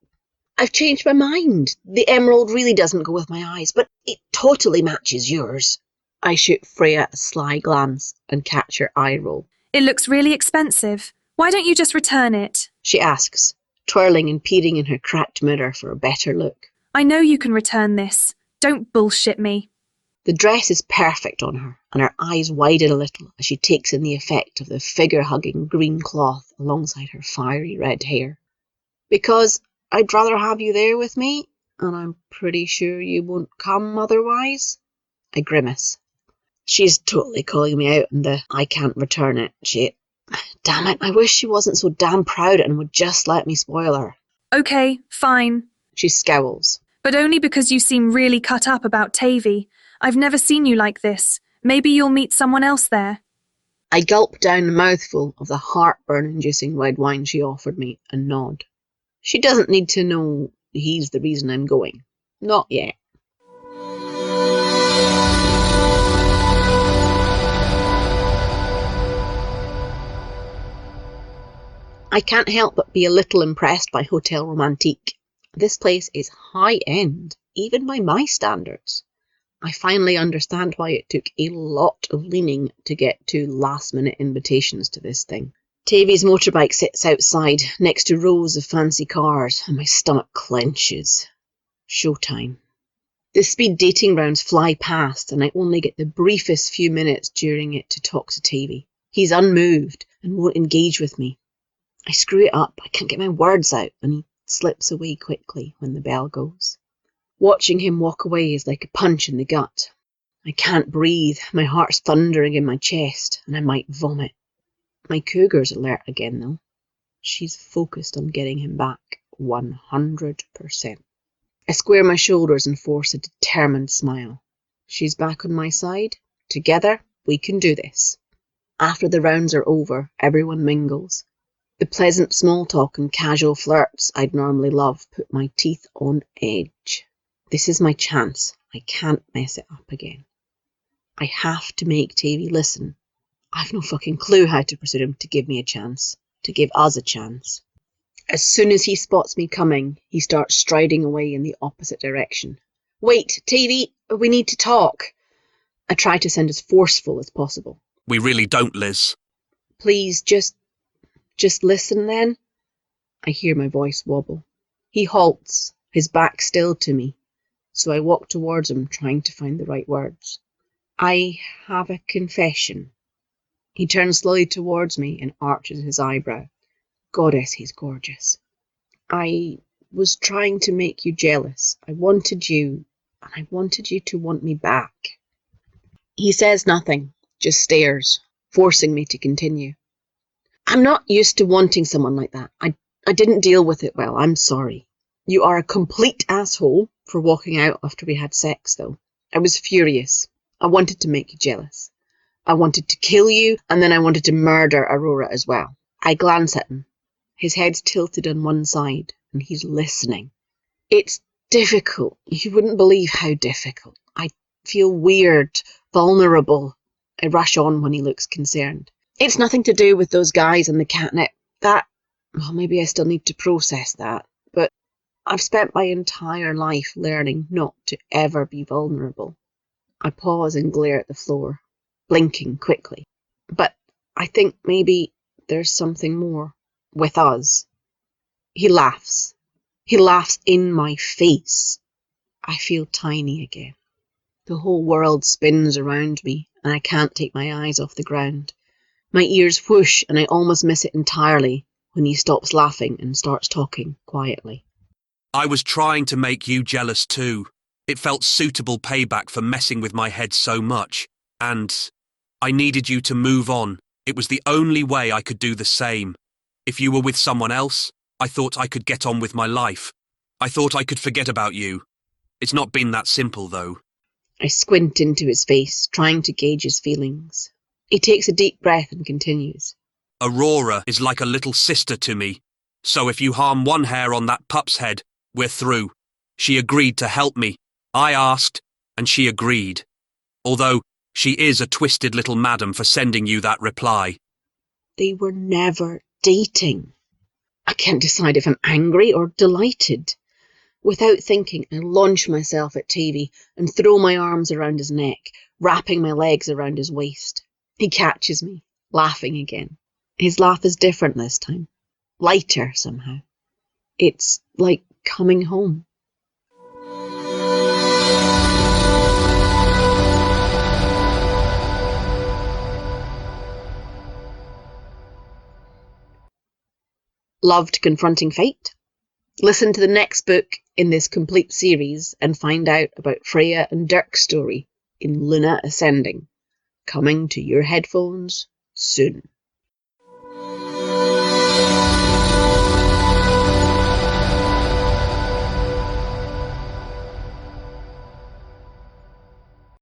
I've changed my mind. The emerald really doesn't go with my eyes, but it totally matches yours. I shoot Freya a sly glance and catch her eye roll. It looks really expensive. Why don't you just return it? She asks, twirling and peering in her cracked mirror for a better look. I know you can return this. Don't bullshit me. The dress is perfect on her, and her eyes widen a little as she takes in the effect of the figure-hugging green cloth alongside her fiery red hair. Because I'd rather have you there with me, and I'm pretty sure you won't come otherwise. I grimace. She's totally calling me out on the I can't return it shit. Damn it, I wish she wasn't so damn proud and would just let me spoil her. Okay, fine. She scowls. But only because you seem really cut up about Tavey. I've never seen you like this. Maybe you'll meet someone else there. I gulp down a mouthful of the heartburn-inducing red wine she offered me and nod. She doesn't need to know he's the reason I'm going. Not yet. I can't help but be a little impressed by Hotel Romantique. This place is high-end, even by my standards. I finally understand why it took a lot of leaning to get 2 last-minute invitations to this thing. Tavey's motorbike sits outside, next to rows of fancy cars, and my stomach clenches. Showtime. The speed dating rounds fly past, and I only get the briefest few minutes during it to talk to Tavey. He's unmoved and won't engage with me. I screw it up, I can't get my words out, and he slips away quickly when the bell goes. Watching him walk away is like a punch in the gut. I can't breathe, my heart's thundering in my chest, and I might vomit. My cougar's alert again, though. She's focused on getting him back 100%. I square my shoulders and force a determined smile. She's back on my side. Together, we can do this. After the rounds are over, everyone mingles. The pleasant small talk and casual flirts I'd normally love put my teeth on edge. This is my chance. I can't mess it up again. I have to make Tavey listen. I've no fucking clue how to persuade him to give me a chance, to give us a chance. As soon as he spots me coming, he starts striding away in the opposite direction. Wait, Tavey, we need to talk. I try to sound as forceful as possible. We really don't, Liz. Please, just listen then. I hear my voice wobble. He halts, his back still to me, so I walk towards him, trying to find the right words. I have a confession. He turns slowly towards me and arches his eyebrow. Goddess, he's gorgeous. I was trying to make you jealous. I wanted you, and I wanted you to want me back. He says nothing, just stares, forcing me to continue. I'm not used to wanting someone like that. I didn't deal with it well. I'm sorry. You are a complete asshole for walking out after we had sex, though. I was furious. I wanted to make you jealous. I wanted to kill you, and then I wanted to murder Aurora as well. I glance at him. His head's tilted on one side, and he's listening. It's difficult. You wouldn't believe how difficult. I feel weird, vulnerable. I rush on when he looks concerned. It's nothing to do with those guys and the catnip. Well, maybe I still need to process that, but I've spent my entire life learning not to ever be vulnerable. I pause and glare at the floor, blinking quickly. But I think maybe there's something more with us. He laughs. He laughs in my face. I feel tiny again. The whole world spins around me, and I can't take my eyes off the ground. My ears whoosh, and I almost miss it entirely when he stops laughing and starts talking quietly. I was trying to make you jealous too. It felt suitable payback for messing with my head so much, and I needed you to move on. It was the only way I could do the same. If you were with someone else, I thought I could get on with my life. I thought I could forget about you. It's not been that simple, though. I squint into his face, trying to gauge his feelings. He takes a deep breath and continues. Aurora is like a little sister to me, so if you harm one hair on that pup's head, we're through. She agreed to help me. I asked, and she agreed. Although she is a twisted little madam for sending you that reply. They were never dating. I can't decide if I'm angry or delighted. Without thinking, I launch myself at Tavey and throw my arms around his neck, wrapping my legs around his waist. He catches me, laughing again. His laugh is different this time. Lighter, somehow. It's like coming home. Loved Confronting Fate? Listen to the next book in this complete series and find out about Freya and Dirk's story in Luna Ascending, coming to your headphones soon.